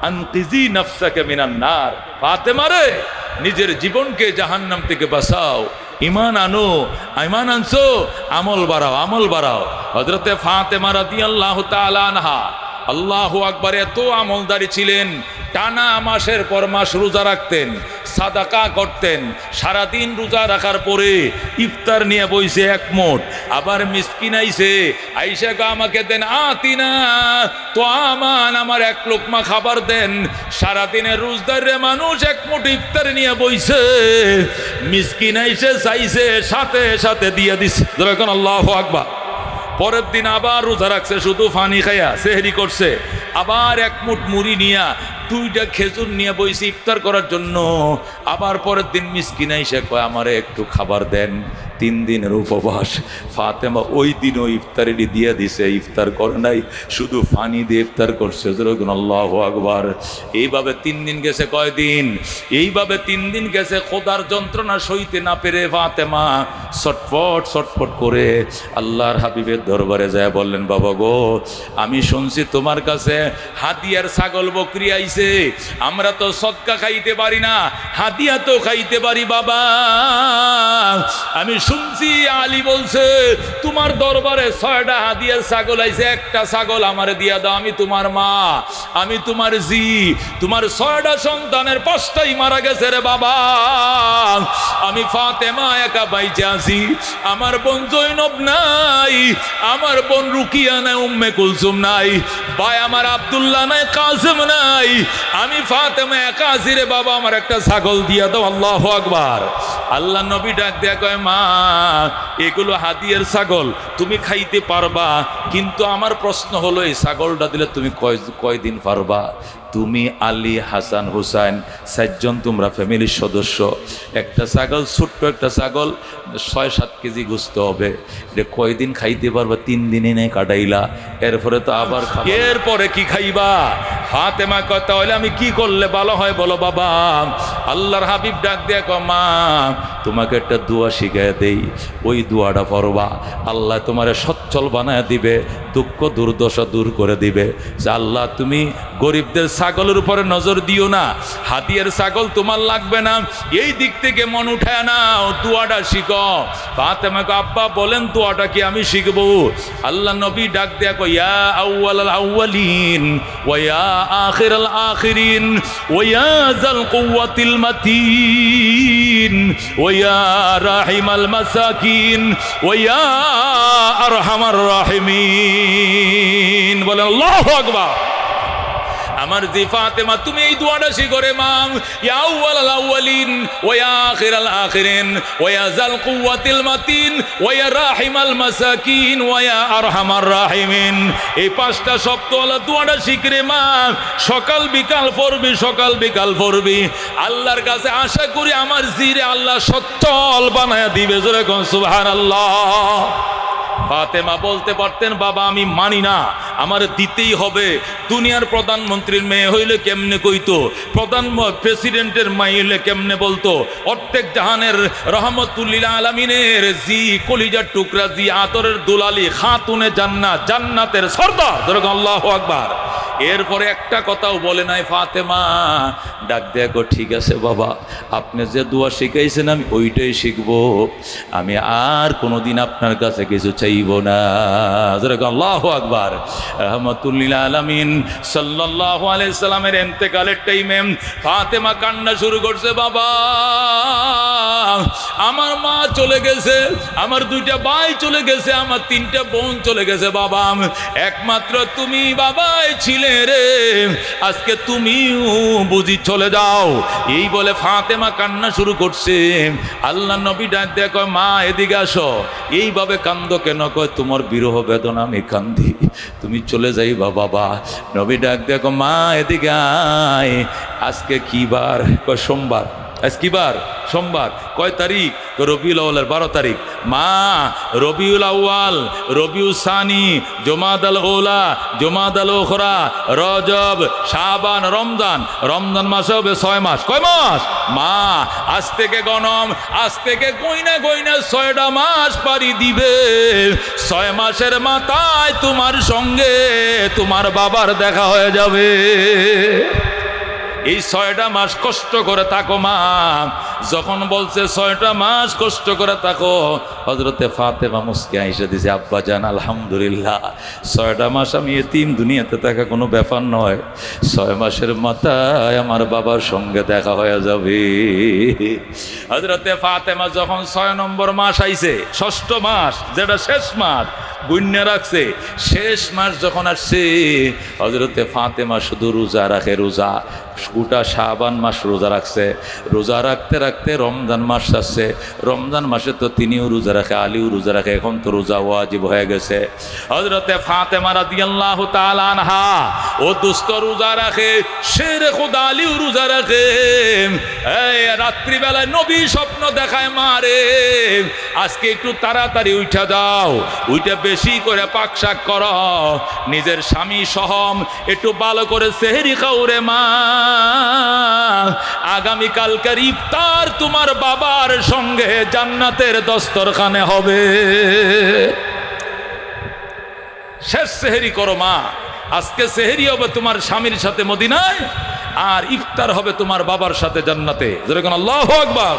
আনকিজি নাফসাকা মিনান নার। ফাতেমা রে, নিজের জীবনকে জাহান্নাম থেকে বাঁচাও, ঈমান আনো, ঈমান আনছো, আমল বাড়াও, আমল বাড়াও। হযরতে ফাতেমা রাদিয়াল্লাহু তাআলা আনহা, আল্লাহু আকবার, এত আমলদারি ছিলেন। টানা মাসের পর মাস রোজা রাখতেন, সাদাকা করতেন। সারাদিন রোজা রাখার পরে ইফতার নিয়ে বইছে এক মোট, আবার মিসকিন আইছে, আইসা গা আমাকে দেন, আতিনা তো আমান, আমার এক লোকমা খাবার দেন। সারাদিনের রোজদারে মানুষ এক মোট ইফতার নিয়ে বইছে, মিসকিন আইসে চাইছে, সাথে সাথে দিয়ে দিছে। যখন আল্লাহু আকবার। পরের দিন আবার রোজা রাখছে, শুধু পানি খাইয়া সেহরি করছে, আবার এক মুঠ মুড়ি নিয়া, দুইটা খেজুর নিয়ে বইছে ইফতার করার জন্য। আবার পরের দিন মিসকিন আইসা কয়, আমারে একটু খাবার দেন। 3 দিনের উপবাস। ফাতেমা ওই দিনও ইফতারি দিয়ে দিছে, ইফতার করে নাই, শুধু পানি দিয়ে ইফতার করছে। যেরকম আল্লাহু আকবার। এইভাবে 3 দিন গেছে। কয়দিন? এইভাবে 3 দিন গেছে। খোদার যন্ত্রণা সইতে না পেরে ফাতেমা ছটফট ছটফট করে আল্লাহর হাবিবের দরবারে যায় বললেন, বাবা গো, আমি শুনছি তোমার কাছে হাদিয়ার ছাগল বকরি আইছে, আমরা তো সদকা খাইতে পারি না, হাদিয়া তো খাইতে পারি বাবা। আমি শুনছি আলী বলছে তোমার দরবারে 6টা হাদিয়ার ছাগল আইছে, একটা ছাগল আমারে দিয়া দাও, আমি তোমার মা, আমি তোমার জি, তোমার 6টা সন্তানের 5টাই মারা গেছে রে বাবা। আমি ফাতেমা একা বাইচে আছি, আমার বোন জৈনব নাই, আমার বোন রুকিয়া নাই, উম্মে কুলসুম নাই, ভাই আমার আব্দুল্লাহ নাই, কাসেম নাই, আমি ফাতেমা একা আছি রে বাবা, আমার একটা ছাগল দিয়া দাও। আল্লাহু আকবার। আল্লাহ নবী ডাক দেয়া কয়, মা এগুলো হাদিয়ার ছাগল, তুমি খাইতে পারবা, কিন্তু আমার প্রশ্ন হলো এই ছাগলটা দিলে তুমি কয়দিন পারবা? তুমি আলী হাসান হুসাইন 4 জন তোমরা ফ্যামিলির সদস্য, একটা ছাগল, ছোট্ট একটা ছাগল 6-7 কেজি গোস্ত হবে, এটা কয়দিন খাইতে পারবা? 3 দিনে নেই কাটাইলা, এরপরে তো আবার এরপরে কি খাইবা? ফাতেমা কথা হলে আমি কি করলে ভালো হয় বলো বাবা? আল্লাহর হাবিব ডাক দেয়া কয়, মা তোমাকে একটা দোয়া শিখায় দেই, ওই দোয়াটা পড়বা, আল্লাহ তোমারে সচ্ছল বানায় দিবে, দুঃখ দুর্দশা দূর করে দিবে। যে আল্লাহ তুমি গরিবদের ছাগলের উপরে নজর দিও না, হাতিয়ার ছাগল তোমার লাগবে না, এই দিক থেকে মন উঠায় নাও, দোয়াটা শিখো। ফাতেমাকে আব্বা বলেন দোয়াটা কি আমি শিখবো? আল্লাহ নবী ডাক দেয়া কয়, ইয়া আউয়ালাল আউয়ালিন ওয়া ইয়া আখিরাল আখিরিন ওয়া ইয়া যাল কুওয়াতিল মাতিন ওয়া ইয়া রাহিমাল মাসাকিন ওয়া ইয়া আরহামার রাহিমিন। বলেন আল্লাহু আকবার। আমার জি ফাতেমা তুমি এই দোয়াটা শিখো রে মা, ইয়া আউয়ালাল আউয়ালিন ওয়া ইয়া আখিরাল আখিরিন ওয়া ইয়া যাল কুওয়াতিল মাতিন ওয়া ইয়া রাহিমাল মাসাকিন ওয়া ইয়া আরহামার রাহিমিন। এই পাঁচটা শব্দওয়ালা দোয়াটা শিখ রে মা, সকাল বিকাল পড়বি, সকাল বিকাল পড়বি। আল্লাহর কাছে আশা করি আমার জিরে আল্লাহ সচ্ছল বানায়া দিবে। জোরে কোন সুবহানাল্লাহ। ফাতেমা বলতে পারতেন, বাবা আমি মানি না, আমার দিতেই হবে। দুনিয়ার প্রধানমন্ত্রীর মেয়ে হইলে কেমনে কইতো, প্রেসিডেন্টের মাই হইলে কেমনে বলতো, অর্ধেক জাহানের রহমতুল্লিল আলামিনের জি কলিজার টুকরা, জি আতরের দুলালি, খাতুনে জান্নাত, জান্নাতের সর্দার। ধরো আল্লাহু আকবার। এরপরে একটা কথাও বলে নাই ফাতেমা। ডাক দেখো, ঠিক আছে বাবা, আপনি যে দোয়া শিখাইছেন আমি ওইটাই শিখবো, আমি আর কোনোদিন আপনার কাছে কিছু চাইব না। আল্লাহু আকবার। রহমতুল্লিল আলামিন সাল্লাল্লাহু আলাইহি সাল্লামের ইন্তেকালের টাইমে ফাতেমা কান্না শুরু করছে, বাবা আমার মা চলে গেছে, আমার দুইটা ভাই চলে গেছে, আমার তিনটা বোন চলে গেছে, বাবা একমাত্র তুমি বাবাই ছিলে রে, আজকে তুমিও বুঝি চলে যাও। এই বলে ফাতেমা কান্না শুরু করছে। আল্লাহ নবী ডাক দেয়া কয়, মা এদিকে আসো। এইভাবে কান্দো কেন? কয় তোমার বিরহ বেদনা আমি কান্দি, তুমি চলে যাইবা বাবা। নবী ডাক দেয়া কয়, মা এদিকে আয়। আজকে কি বার? কয় সোমবার। আজ কি বার? সোমবার। কয় তারিখ? রবিউল আউয়ালের 12 তারিখ। মা রবিউল আউয়াল, রবিউল সানি, জমাদাল ওলা, জমাদাল ওখরা, রজব, শাবান, রমজান। রমজান মাসে হবে 6 মাস। কয় মাস? মা আজ থেকে গণম, আজ থেকে গইনা গইনা 6টা মাস পারি দিবে। 6 মাসের মাথায় তোমার সঙ্গে তোমার বাবার দেখা হয়ে যাবে। এই 6টা মাস কষ্ট করে থাকো মা। যখন বলছে 6টা মাস কষ্ট করে থাকো, হযরতে ফাতেমা মুস্কি আইসা দিছে, আব্বা জান আলহামদুলিল্লাহ 6টা মাস আমি এতিম, দুনিয়াতে থাকা কোনো ব্যাপার নয়, 6 মাসের মাথায় আমার বাবার সঙ্গে দেখা হয়ে যাবে। হযরতে ফাতেমা যখন 6 নম্বর মাস আইছে, 6ষ্ঠ মাস যেটা শেষ মাস গুণ্য রাখছে, শেষ মাস যখন আসছে হযরতে ফাতেমা শুধু রোজা রাখে, রোজা গোটা শাবান মাস রোজা রাখছে। রোজা রাখতে রাখতে রমজান মাস আসছে, রমজান মাসে তো তিনিও রোজা রাখে, আলীও রোজা রাখে, এখন তো রোজা ওয়াজিব হয়ে গেছে। হযরতে ফাতেমা রাদিয়াল্লাহু তাআলা আনহা ও দুস্থ রোজা রাখে, শেরে খোদা আলীও রোজা রাখে। এই রাত্রিবেলায় নবী স্বপ্ন দেখায়, মারে আজকে একটু তাড়াতাড়ি উঠা যাও, উঠে বেশি করে পাক শাক করো, নিজের স্বামী সহ একটু ভালো করে সেহরি খাও রে মা, আগামীকালকার ইফতার তোমার বাবার সঙ্গে জান্নাতের দস্তরখানে হবে। শেষ সেহরি করো মা, আজকে সেহরি হবে তোমার স্বামীর সাথে মদিনায়, আর ইফতার হবে তোমার বাবার সাথে জান্নাতে। যেরকম আল্লাহু আকবার।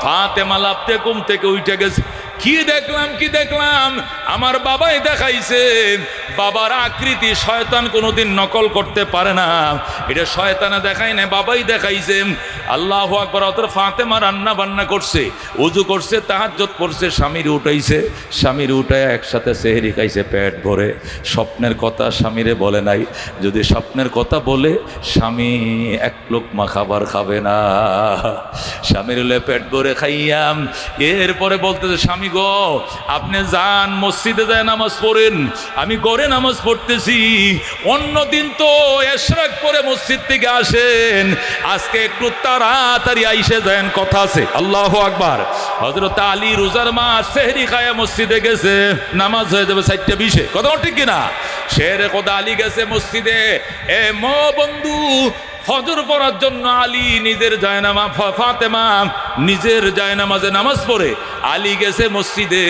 ফাতেমা লাফতে ঘুম থেকে উঠে গেছে। কি দেখলাম, কি দেখলাম? আমার বাবাই দেখাইছে। বাবার আকৃতি শয়তান কোনোদিন নকল করতে পারে না, এটা শয়তানে দেখায় না, বাবাই দেখাইছে। আল্লাহু আকবার। অতঃ ফাতেমা রান্না বান্না করছে, ওযু করছে, তাহাজ্জুদ পড়ছে, স্বামীর উঠাইছে, স্বামীর উঠায় একসাথে সেহরি খাইছে পেট ভরে। স্বপ্নের কথা স্বামীরে বলে নাই, যদি স্বপ্নের কথা বলে স্বামী এক লোকমা খাবার খাবে না। স্বামীর হলে পেট ভরে খাইয়াম। এরপরে বলতেছে, স্বামী গো আপনি যান মসজিদে যায় নামাজ পড়েন, আমি ঘরে নামাজ পড়তেছি। অন্যদিন তো ইশরাক পরে মসজিদ থেকে আসেন, আজকে একটু তাড়াতাড়ি আইসে যান, কথা আছে। আল্লাহু আকবার। হযরত আলী রোজার মাস সেহরি খায়া মসজিদে গেছে, নামাজ হয়ে যাবে 4:20। কথা ঠিক কিনা? শেরে খোদা আলী গেছে মসজিদে। এ মো বন্ধু ফজর পড়ার জন্য আলী নিজের জায়নামাজ, ফাতেমা নিজের জায়নামাজে নামাজ পড়ে আলী গেছে মসজিদে।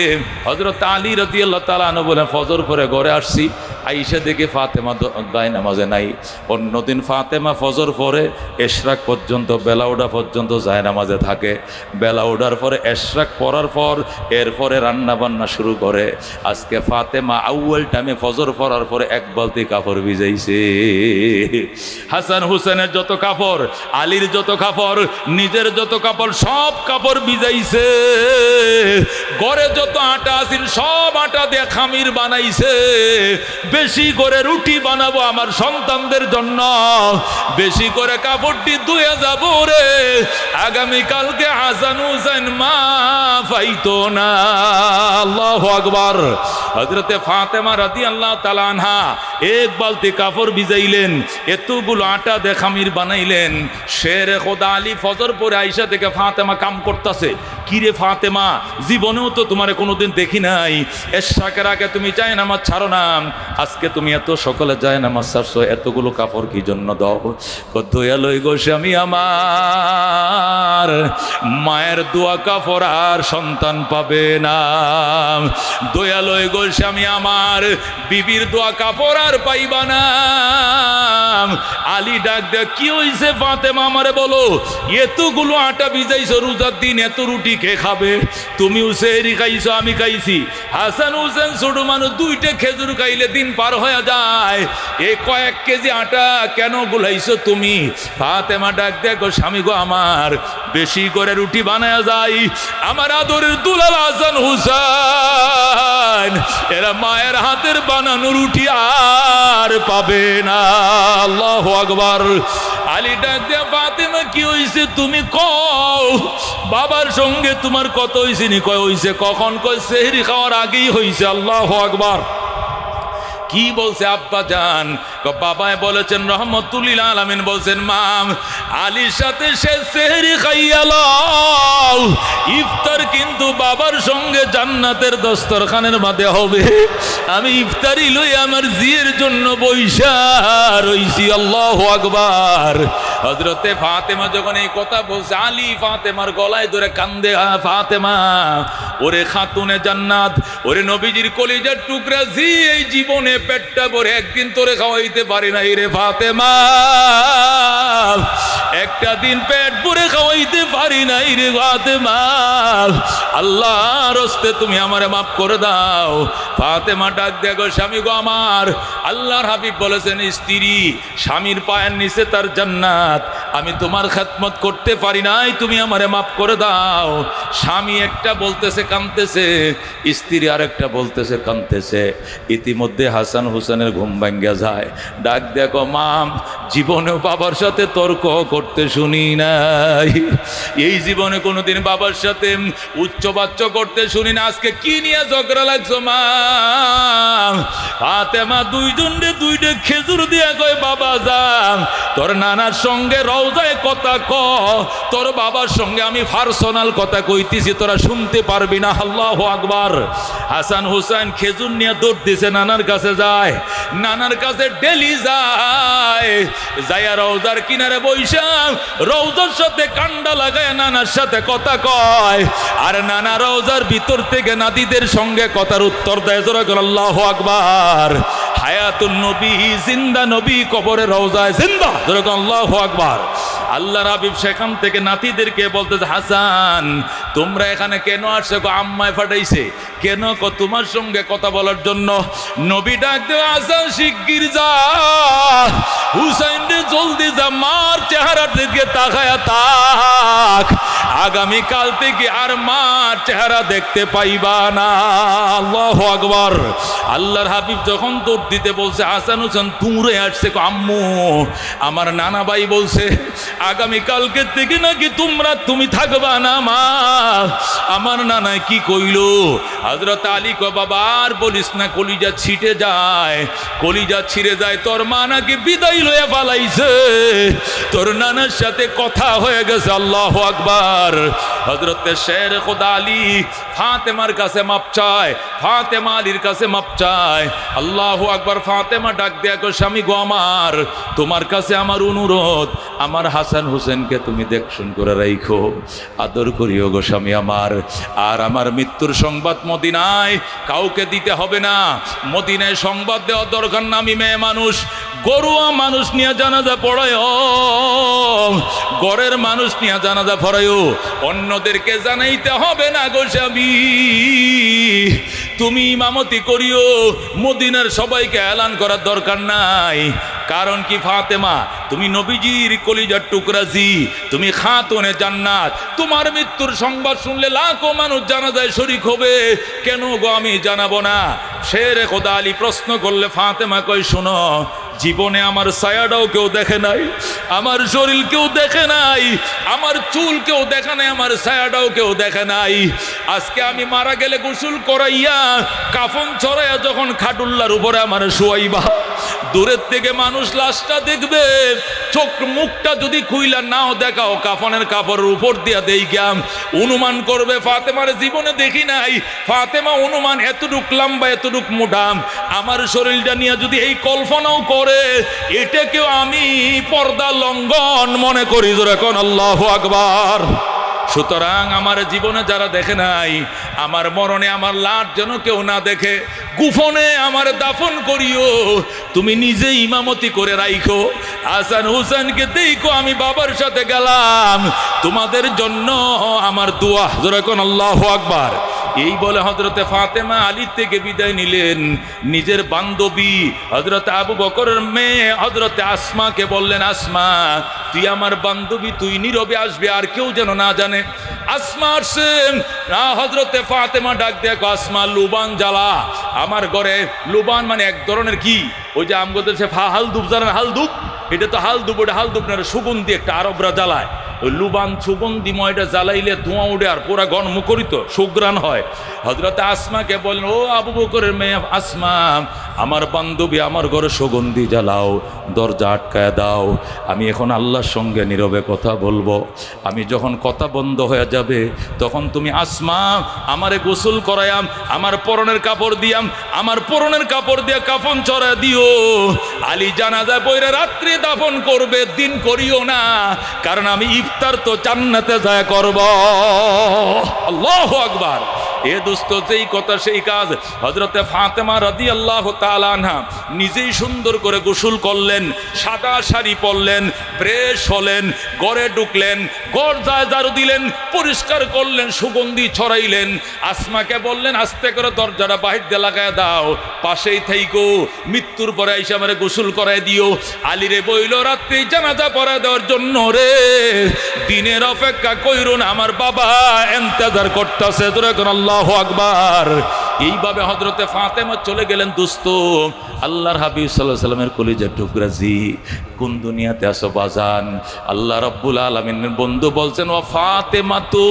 হযরত আলী রাদিয়াল্লাহু তাআলা আনহু বলেন ফজর পড়ে ঘরে আসছি, আইসা দেখে ফাতেমা জায়নামাজে নাই। অন্যদিন ফাতেমা ফজর পড়ে এশরাক পর্যন্ত, বেলা ওঠা পর্যন্ত জায়নামাজে থাকে। বেলা ওঠার পরে এশরাক পড়ার পর এরপরে রান্না বান্না শুরু করে। আজকে ফাতেমা আউয়াল টাইমে ফজর পড়ার পরে এক বালতি কাপড় ভিজাইছে। হাসান হুসেনের যত কাপড়, আলীর যত কাপড়, নিজের যত কাপড়, সব কাপড় ভিজাইছে। ঘরে যত আটা আছিল সব আটা দিয়ে খামির বানাইছে। বেশি করে রুটি বানাবো আমার সন্তানদের জন্য, বেশি করে কাপড়টি ধুয়ে যাব রে, আগামীকালকে হাসান হুসেন মা পাইতো না। আল্লাহু আকবার। হযরতে ফাতেমা রাদিয়াল্লাহু তাআলা আনহা এক বালতি কাপড় ভিজাইলেন, এতগুলো আটা দিয়ে খামির বানাইলেন। শেরে খোদা আলী ফজর পরে আইসা থেকে ফাতেমা কাম করতেছে। কিরে ফাতেমা, জীবনেও তো তোমার কোনোদিন দেখি নাই, এশরাকের আগে তুমি জায়নামাজ ছাড়ো না, আজকে তুমি এত সকালে জায়নামাজ ছাড়ছো, এতগুলো কাপড় কি জন্য দাও? দয়ালই গো স্বামী আমার, মায়ের দোয়া কাপড় আর সন্তান পাবে না। দয়ালই গো স্বামী আমার, বিবির দোয়া কাপড় আর পাইবা না। আলী ডাক দেয়া, কি হইছে ফাতেমা আমারে বলো, এতগুলো আটা ভিজাইছো রোজার দিন, এত রুটি কে খাবে? তুমিও সেহরি খাইছো, আমি খাইছি। হাসান হুসেন ছোট মানুষ, দুইটা খেজুর খাইলে দিন পার হয়ে যায়, এই কয়েক কেজি আটা কেন গুলাইছো তুমি? ফাতেমা ডাক দেখো, স্বামী গো আমার, বেশি করে রুটি বানায়া যায়, আমার আদরের দুলাল হাসান হুসেন এরা মায়ের হাতের বানানো রুটি আর পাবে না। আল্লাহু আকবার। আলী ডাক দিয়ে, ফাতেমা কি হইছে তুমি কও, বাবার সঙ্গে তোমার কত হইছে নি? কয় হইছে। কখন? কয় সেহরি খাওয়ার আগেই হইছে। আল্লাহু আকবার। কি বলছে আব্বা জান? বাবায় বলেছেন রহমতুল্লিল আলামিন বলছেন, মাম আলীর সাথে সে সেহরি খাইয়া লও, ইফতার কিন্তু বাবার সঙ্গে জান্নাতের দস্তরখানের মাঝে হবে। আমি ইফতারি লই আমার জিয়ের জন্য বইসা রইছি। আল্লাহু আকবার। হযরতে ফাতেমা যখন এই কথা বলছে, আলী ফাতেমার গলায় ধরে কান্দে, ফাতেমা ওরে খাতুনে জান্নাত, ওরে নবীজির কলিজার টুকরা, জি এই জীবনে পেটটা ভরে একদিন তোরে খাওয়াইতে পারি নাই রে ফাতেমা, একটা দিন পেট ভরে খাওয়াইতে পারি নাই রে ফাতেমা, আল্লাহর হস্তে তুমি আমারে মাফ করে দাও। ফাতেমা ডাক দেখো, স্বামী গো আমার, আল্লাহর হাবিব বলেছেন স্ত্রী স্বামীর পায়ের নিচে তার জান্নাত, আমি তোমার খেদমত করতে পারি নাই, তুমি আমারে মাফ করে দাও। স্বামী একটা বলতেছে কাঁদতেছে, স্ত্রী আরেকটা বলতেছে কাঁদতেছে। ইতিমধ্যে হাসান হুসেনের ঘুম ভাঙ্গা যায়। ডাক দেখো, মা জীবনেও বাবার সাথে তর্ক করতে শুনি নাই, এই জীবনে কোনোদিন বাবার সাথে উচ্চবাচ্য করতে শুনি না, আজকে কি নিয়ে ঝগড়া লাগছো মা? ফাতেমা দুইজনে দুইটা খেজুর দিয়া কয়, বাবা যান তোর নানার সঙ্গে রওজায় কথা ক, তোর বাবার সঙ্গে আমি পার্সোনাল কথা কইতেছি, তোরা শুনতে পারবি না। আল্লাহু আকবার। হাসান হুসেন খেজুর নিয়ে দৌড় দিছে, নানার কাছে যায়, নানার কাছে ডেলি যায়, যাইয়া রওজার কিনারে বইসা রওজার সাথে কান্ডা লাগায় নানার সাথে কথা কয়, আর নানা রওজার ভিতর থেকে নাতিদের সঙ্গে কথার উত্তর দেয়। জোরে বলো আল্লাহু আকবার। হায়াতুন নবী, জিন্দা নবী কবরে রওজায় জিন্দা। জোরে বলো আল্লাহু আকবার। আল্লাহর হাবিব সেখান থেকে নাতিদেরকে বলতেছে, হাসান তোমরা এখানে কেন আসছো? আম্মায় ফাটাইছে। কেন? তোমার সঙ্গে কথা বলার জন্য। নবী ডাক দেও, হাসান শিগগির যা, হুসাইন রে জলদি যা, মার চেহারার দিকে তাকায়া তাক, আগামীকাল থেকে আর মার চেহারা দেখতে পাইবা না। আল্লাহু আকবার। আল্লাহর হাবিব যখন দৌড় দিতে বলছে, হাসান হুসেন দূরে আসছে, আম্মু আমার নানা ভাই বলছে আগামীকালকে থেকে নাকি তুমি থাকবা না মা। আমার নানায় কি কইলো? হযরত আলী কয়, বাবা আর বলিস না, কলিজা ছিটে যায়, কলিজা ছিঁড়ে যায়, তোর মা নাকি বিদায় লয়ে পালাইছে, তোর নানার সাথে কথা হয়ে গেছে। আল্লাহু আকবার। আকবার। হযরতে শের খোদা আলী ফাতেমার কাছে মাপ চায়, ফাতেমা আলীর কাছে মাপ চায়। আল্লাহু আকবার। ফাতেমা ডাক দেয়া কো, স্বামী গো আমার, তোমার কাছে আমার অনুরোধ, আমার হাসান হোসেনকে তুমি দেখশন করে রাখো, আদর করিও গো স্বামী আমার। আর আমার মৃত্যুর সংবাদ মদিনায় কাউকে দিতে হবে না, মদিনায় সংবাদ দেওয়ার দরকার না। আমি মেয়ে মানুষ, গরুয়া মানুষ নিয়ে জানাজা পড়ায়ও, গড়ের মানুষ নিয়ে জানাজা পড়ায়ও, অন্যদেরকে জানাইতে হবে না গো স্বামী। তুমি ইমামতি করিও, মদিনার সবাইকে এলান করার দরকার নাই। কারণ কি ফাতেমা, তুমি নবীজির কলিজার টুকরাজি, তুমি খাতুনে জান্নাত। তোমার মৃত্যুর সংবাদ শুনলে লাখো মানুষ জানাজায় শরীক হবে, কেন গো আমি জানাবো না? শের খোদা আলী প্রশ্ন করলে ফাতেমা কয়, শোনো, জীবনে আমার ছায়াটাও কেউ দেখে নাই, আমার শরীর কেউ দেখে নাই, আমার চুল কেউ দেখে নাই, আমার ছায়াটাও কেউ দেখে নাই। আজকে আমি মারা গেলে গোসল করাইয়া কাফন ছড়াইয়া যখন খাটুল্লার উপরে আমার শুয়াইবা, দূরের থেকে মানুষ লাশটা দেখবে, চোখ মুখটা যদি খুইলা নাও দেখাও, কাফনের কাপড়ের উপর দিয়া দেইগাম, অনুমান করবে ফাতেমার জীবনে দেখি নাই। ফাতেমা অনুমান এতটুক লম্বা, এতটুক মোটাম, আমার শরীরটা নিয়ে যদি এই কল্পনাও করে, এটাকেও আমি পর্দা লঙ্ঘন মনে করি। জোরে কোন আল্লাহু আকবার। সুতরাং আমার জীবনে যারা দেখে নাই, আমার মরণে আমার লাশ যেন কেউ না দেখে, গুফনে আমার দাফন করিও, তুমি নিজে ইমামতি করে রাইখো। হাসান হুসেনকে দেখো, আমি বাবার সাথে গেলাম, তোমাদের জন্য আমার দোয়া। জোরে কোন আল্লাহু আকবার। এই বলে হযরতে ফাতেমা আলী থেকে বিদায় নিলেন। নিজের বান্ধবী হযরতে আবু বকরের মেয়ে হযরতে আসমাকে বললেন, আসমা তুই আমার বান্ধবী, তুই নীরবে আসবে, আর কেউ যেন না জানে। আসমা আসছে, হযরতে ফাতেমা ডাক দেখো, আসমা লুবান জ্বালা আমার ঘরে। লুবান মানে এক ধরনের কি, ওই যে আমগদের সে হালদুপ জানেন, হালদুপ, এটা তো হালদুপ, ওটা হালদুপ না, সুগন্ধি একটা আরবরা জ্বালায়। ওই লুবান সুগন্ধিময়টা জ্বালাইলে ধোঁয়া উঠে আর পুরা গণ মুখরিত সুগ্রাণ হয়। হযরতে আসমাকে বলেন, ও আবু বকরের মেয়ে আসমা, আমার বান্ধবী আমার ঘরে সুগন্ধি জ্বালাও, দরজা আটকায় দাও, আমি এখন আল্লাহর সঙ্গে নীরবে কথা বলবো। আমি যখন কথা বন্ধ হয়ে যাবে, তখন তুমি আসমা আমারে গোসল করায়াম, আমার পরনের কাপড় দিয়াম, আমার পরনের কাপড় দিয়া কাফন চড়া দিও। আলী জানাজায় পইরা রাত্রি দাফন করবে, দিন করিও না, কারণ আমি ইফতার তো জান্নাতে যায় করব। আল্লাহু আকবার। এ দোস্ত, যেই কথা সেই কাজ। হযরতে ফাতেমা রাদিয়াল্লাহু তাআলা আনহা নিজেই সুন্দর করে গোসল করলেন, সাদা শাড়ি পরলেন, ফ্রেশ হলেন, ঘরে ঢুকলেন, ঘর ঝাড়ু দিলেন, পরিষ্কার করলেন, সুগন্ধি ছড়াইলেন। আসমাকে বললেন, আস্তে করে দরজাটা বাহির দিয়ে লাগায় দাও, পাশেই থাইকো, মৃত্যুর পরে আইসা আমারে গোসল করায় দিও। আলীরে বইল, রাত্রি জানাজা পড়ায় দেওয়ার জন্য রে, দিনের অপেক্ষা কইরো না, আমার বাবা ইন্তজার করতেছে। তোরা কোন আল্লাহু আকবার। এইভাবে হযরতে ফাতেমা চলে গেলেন। দোস্ত, আল্লাহর হাবিব সাল্লাল্লাহু আলাইহি সাল্লামের কলিজার টুকরাজি, কোন দুনিয়াতে আসো বাজান? আল্লাহ রাব্বুল আলামিনের বন্ধু বলছেন, ওয়া ফাতেমাতু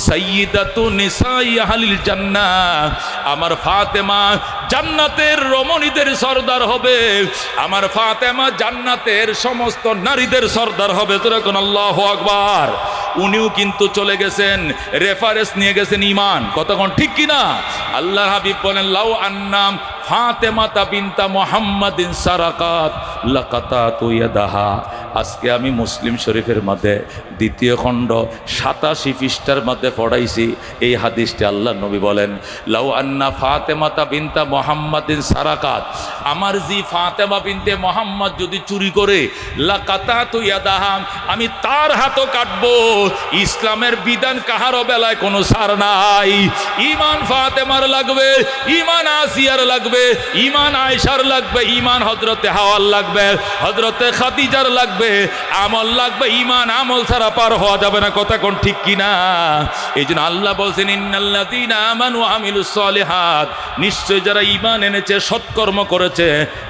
সাইয়্যিদাতু নিসাই আহলিল জান্নাহ, আমার ফাতেমা জান্নাতের রমণীদের সর্দার হবে, আমার ফাতেমা জান্নাতের সমস্ত নারীদের সর্দার হবে। তোরা কোন আল্লাহু আকবার। উনিও কিন্তু চলে গেছেন, রেফারেন্স নিয়ে গেছেন ঈমান। কতক্ষণ ঠিক কিনা? আল্লাহর হাবিব বলেন, লাউ আন্নাম ফাতেমাতা বিনতা মুহাম্মাদিন সারাকাত লাকাতাতু ইয়াদাহা। আজকে আমি মুসলিম শরীফের মধ্যে 2য় খণ্ড 87 পৃষ্ঠার মধ্যে পড়াইছি এই হাদিসটি। আল্লাহ নবী বলেন, লাউ আন্না ফাতেমাতা বিনতা মুহাম্মাদিন সারাকাত, আমার জি ফাতেমা বিনতে মুহাম্মদ যদি চুরি করে, লাকাতাতু ইয়াদাহা, আমি তার হাতও কাটবো। ইসলামের বিধান কাহারও বেলায় কোনো ছাড় নাই। ঈমান ফাতেমার লাগবে, ঈমান আসিয়ার লাগবে, ঈমান আয়েশার লাগবে, ঈমান হযরতে হাওয়ার লাগবে, হযরতে খাদিজার লাগবে, আমল লাগবে। ঈমান আমল ছাড়া পার হওয়া যাবে না। কথা কোন ঠিক কিনা? এই জন্য আল্লাহ বলছেন, ইন্নাল্লাযীনা আমানু ওয়া আমিলুস সালিহাত, নিশ্চয় যারা ঈমান এনেছে, সৎকর্ম করেছে,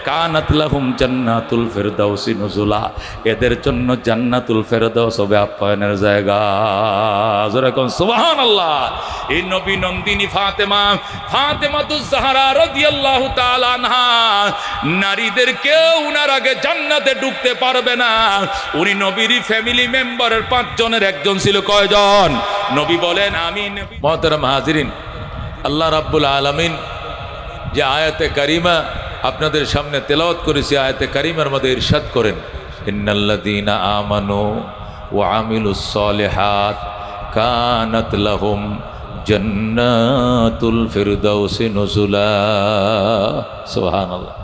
কানাত লাহুম জান্নাতুল ফিরদাউসি নুজুলা, এদের জন্য জান্নাতুল ফেরদাউস হবে আপ্যায়নের জায়গা। জোরে কোন সুবহানাল্লাহ। এই নবী নন্দিনী ফাতেমাতুজ জাহরা রাদিয়াল্লাহু তাআলা আনহা, নারীদের কেউ উনার আগে জান্নাতে ঢুকতে পারবে না। উনি নবীর ফ্যামিলি মেম্বারের 5 জনের একজন ছিল। কয়জন? নবী বলেন আমি। মুহতারাম হাজিরিন, আল্লাহ রাব্বুল আলামিন যে আয়াতে কারিমা আপনাদের সামনে তেলাওয়াত করেছি, আয়াতে কারিমার মধ্যে ইরশাদ করেন, ইন্নাল্লাযীনা আমানু ওয়া আমিলুস সালিহাত কানাত লাহুম জান্নাতুল ফিরদাউসি নুজুলা। সুবহানাল্লাহ।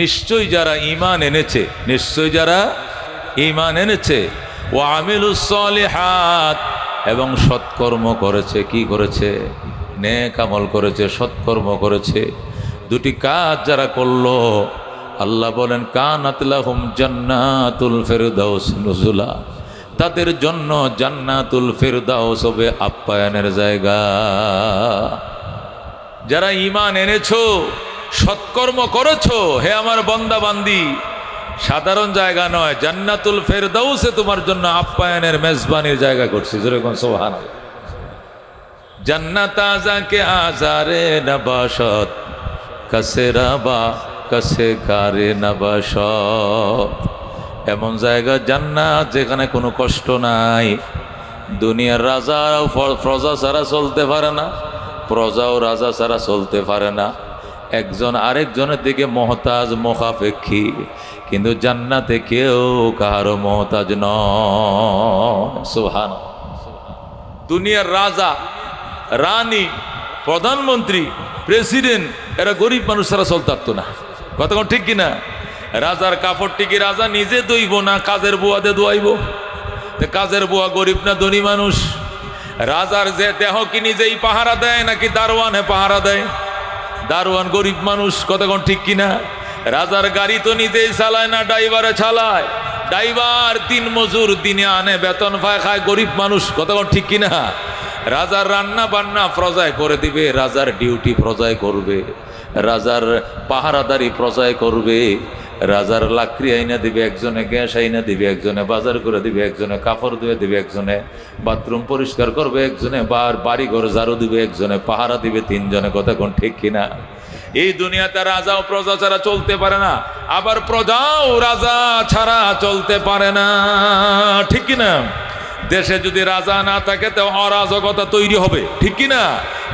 নিশ্চয় যারা ঈমান এনেছে, নিশ্চয় যারা ঈমান এনেছে, ওয়া আমিলুস সালিহাত, এবং সৎকর্ম করেছে। কি করেছে? নেক আমল করেছে, সৎকর্ম করেছে। দুটি কাজ যারা করলো, আল্লাহ বলেন কানাত লাহুম জান্নাতুল ফিরদাউস নুজুলা, তাদের জন্য জান্নাতুল ফিরদাউস হবে আপ্যায়নের জায়গা। যারা ঈমান এনেছো, সৎকর্ম করেছো, হে আমার বান্দা বান্দি, সাধারণ জায়গা নয়, জান্নাতুল ফিরদাউসে তোমার জন্য আপ্যায়নের মেজবানির জায়গা করছি। যেরকম সুবহানাল্লাহ। জান্নাত আজাকে আজারে নবাশত কাসে রাবা কাসে কারে নবাশত, এমন জায়গা জান্নাত যেখানে কোনো কষ্ট নাই। দুনিয়ার রাজাও প্রজা ছাড়া চলতে পারে না, প্রজাও রাজা ছাড়া চলতে পারে না। একজন আরেকজনের দিকে মহতাজ, মুখাপেক্ষী। কিন্তু জান্নাতে কেউ কাহারও মহতাজ নয়। সুবহানাল্লাহ। দুনিয়ার রাজা, রানী, প্রধানমন্ত্রী, প্রেসিডেন্ট, এরা গরিব মানুষ ছাড়া চলতে পারতো না। কতক্ষণ ঠিক কিনা? রাজার কাপড়টি কি রাজা নিজে ধুইব না কাজের বুয়াতে ধোয়াইব? কাজের বুয়া গরিব না ধনী মানুষ? রাজার যে দেহ কি নিজেই পাহারা দেয় নাকি দারোয়ানে পাহারা দেয়? দারোয়ান গরিব মানুষ। কতক্ষণ ঠিক কিনা? রাজার গাড়ি তো নিজেই চালায় না, ড্রাইভারে চালায়। ড্রাইভার দিন মজুর, দিনে আনে, বেতন পায়, খায়, গরিব মানুষ। কতক্ষণ ঠিক কিনা? রাজার রান্না বান্না প্রজায় করে দিবে, রাজার ডিউটি প্রজায় করবে, রাজার পাহারাদারি প্রজায় করবে, রাজার লাকড়ি আইনা দিবে একজনে, গ্যাস আইনা দিবে একজনে, বাজার করে দিবে একজনে, কাপড় ধুয়ে দিবে একজনে, বাথরুম পরিষ্কার করবে একজনে, বাড়ি ঘর ঝাড়ু দিবে একজনে, পাহারা দিবে 3 জনে। কতক্ষণ ঠিক কিনা? এই দুনিয়াতে রাজাও প্রজা ছাড়া চলতে পারে না, আবার প্রজাও রাজা ছাড়া চলতে পারে না। ঠিক কিনা? দেশে যদি রাজা না থাকে তো অরাজকতা তৈরি হবে। ঠিক কিনা?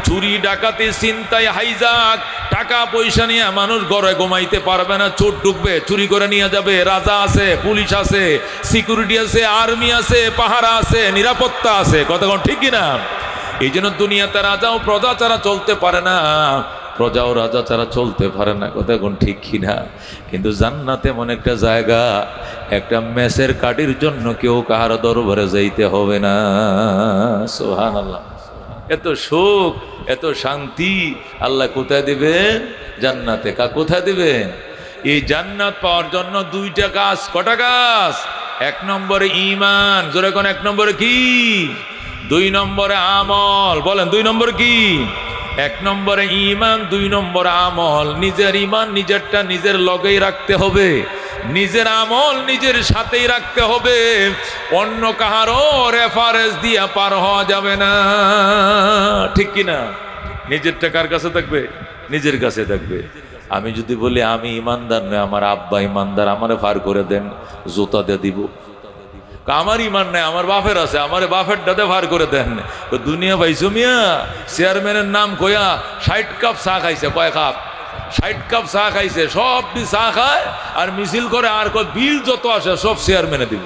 চুরি ডাকাতি ছিনতাই হাইজাক, টাকা পয়সা নিয়ে মানুষ ঘরে ঘুমাইতে পারবে না, চোর ঢুকবে, চুরি করে নিয়ে যাবে। রাজা আছে, পুলিশ আছে, সিকিউরিটি আছে, আর্মি আছে, পাহারা আছে, নিরাপত্তা আছে। কতক্ষণ ঠিক কিনা? এই জন্য দুনিয়াতে রাজাও প্রজা ছাড়া চলতে পারে না, প্রজাও রাজা ছাড়া চলতে পারে না। কতক্ষণ ঠিক কিনা? কিন্তু জান্নাতে এমন একটা জায়গা, একটা মেসের কাঠির জন্য কেউ কাহার দরবারে যাইতে হবে না। সুবহানাল্লাহ। এত সুখ, এত শান্তি আল্লাহ কোথায় দিবেন? জান্নাতে। কোথায় দিবেন? এই জান্নাত পাওয়ার জন্য 2টা কাজ। কটা কাজ? 1 নম্বরে ঈমান। জোরে কোন 1 নম্বরে কি? 2 নম্বরে আমল। বলেন 2 নম্বর কি? 1 নম্বরে ঈমান, 2 নম্বরে আমল। নিজের ঈমান নিজেরটা নিজের লগেই রাখতে হবে, নিজের আমল নিজের সাথেই রাখতে হবে। অন্য কাহারও রেফারেন্স দিয়ে পার হওয়া যাবে না। ঠিক কিনা? নিজের টাকার কাছে থাকবে, নিজের কাছে থাকবে। আমি যদি বলি আমি ইমানদার নয়, আমার আব্বা ইমানদার, আমারে পার করে দেন, জুতা দিয়ে দিব। আমার ইমান নাই, আমার বাপের আছে, আমার বাপের দাদা ভার করে দেন। দুনিয়া পাইছো মিয়া? চেয়ারম্যানের নাম কয়া 60 কাপ চা খাইছে। কয় কাপ? 60 কাপ চা খাইছে। সব চা খায় আর মিছিল করে, আর বিল যত আসে সব চেয়ারম্যানে দিব।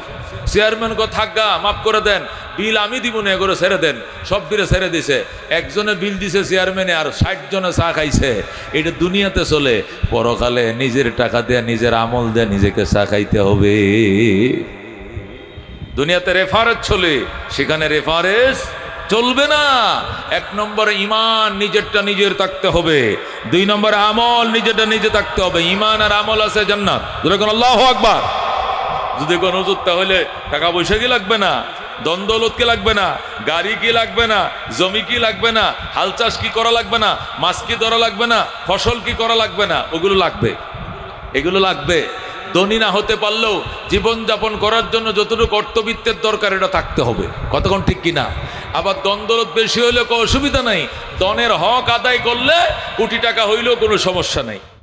চেয়ারম্যান থাকা মাফ করে দেন, বিল আমি দিব না, এগুলো ছেড়ে দেন। সব বিলে ছেড়ে দিছে। একজনে বিল দিছে চেয়ারম্যানে, আর 60 জনে চা খাইছে। এটা দুনিয়াতে চলে। পরকালে নিজের টাকা দেয়া, নিজের আমল দেয়া নিজেকে চা খাইতে হবে। দুনিয়াতে রেফারেন্স চলে, সেখানে রেফারেন্স চলবে না। 1 নম্বরে ঈমান নিজেরটা নিজের থাকতে হবে, 2 নম্বরে আমল নিজেরটা নিজে থাকতে হবে। ঈমান আর আমল আছে জান্নাত। যখন আল্লাহু আকবার। যদি কোনো হুজুর তাহলে টাকা পয়সা কি লাগবে না, দ্বন্দ্বলত কি লাগবে না, গাড়ি কি লাগবে না, জমি কি লাগবে না, হাল চাষ কি করা লাগবে না, মাছ কি ধরা লাগবে না, ফসল কি করা লাগবে না? ওগুলো লাগবে, এগুলো লাগবে। ধনী না হতে পারলেও জীবনযাপন করার জন্য যতটুকু অর্থবিত্তের দরকার এটা থাকতে হবে। কতক্ষণ ঠিক কিনা? আবার দ্বন্দ্বলত বেশি হইলে কোনো অসুবিধা নাই, দনের হক আদায় করলে কোটি টাকা হইলেও কোনো সমস্যা নাই।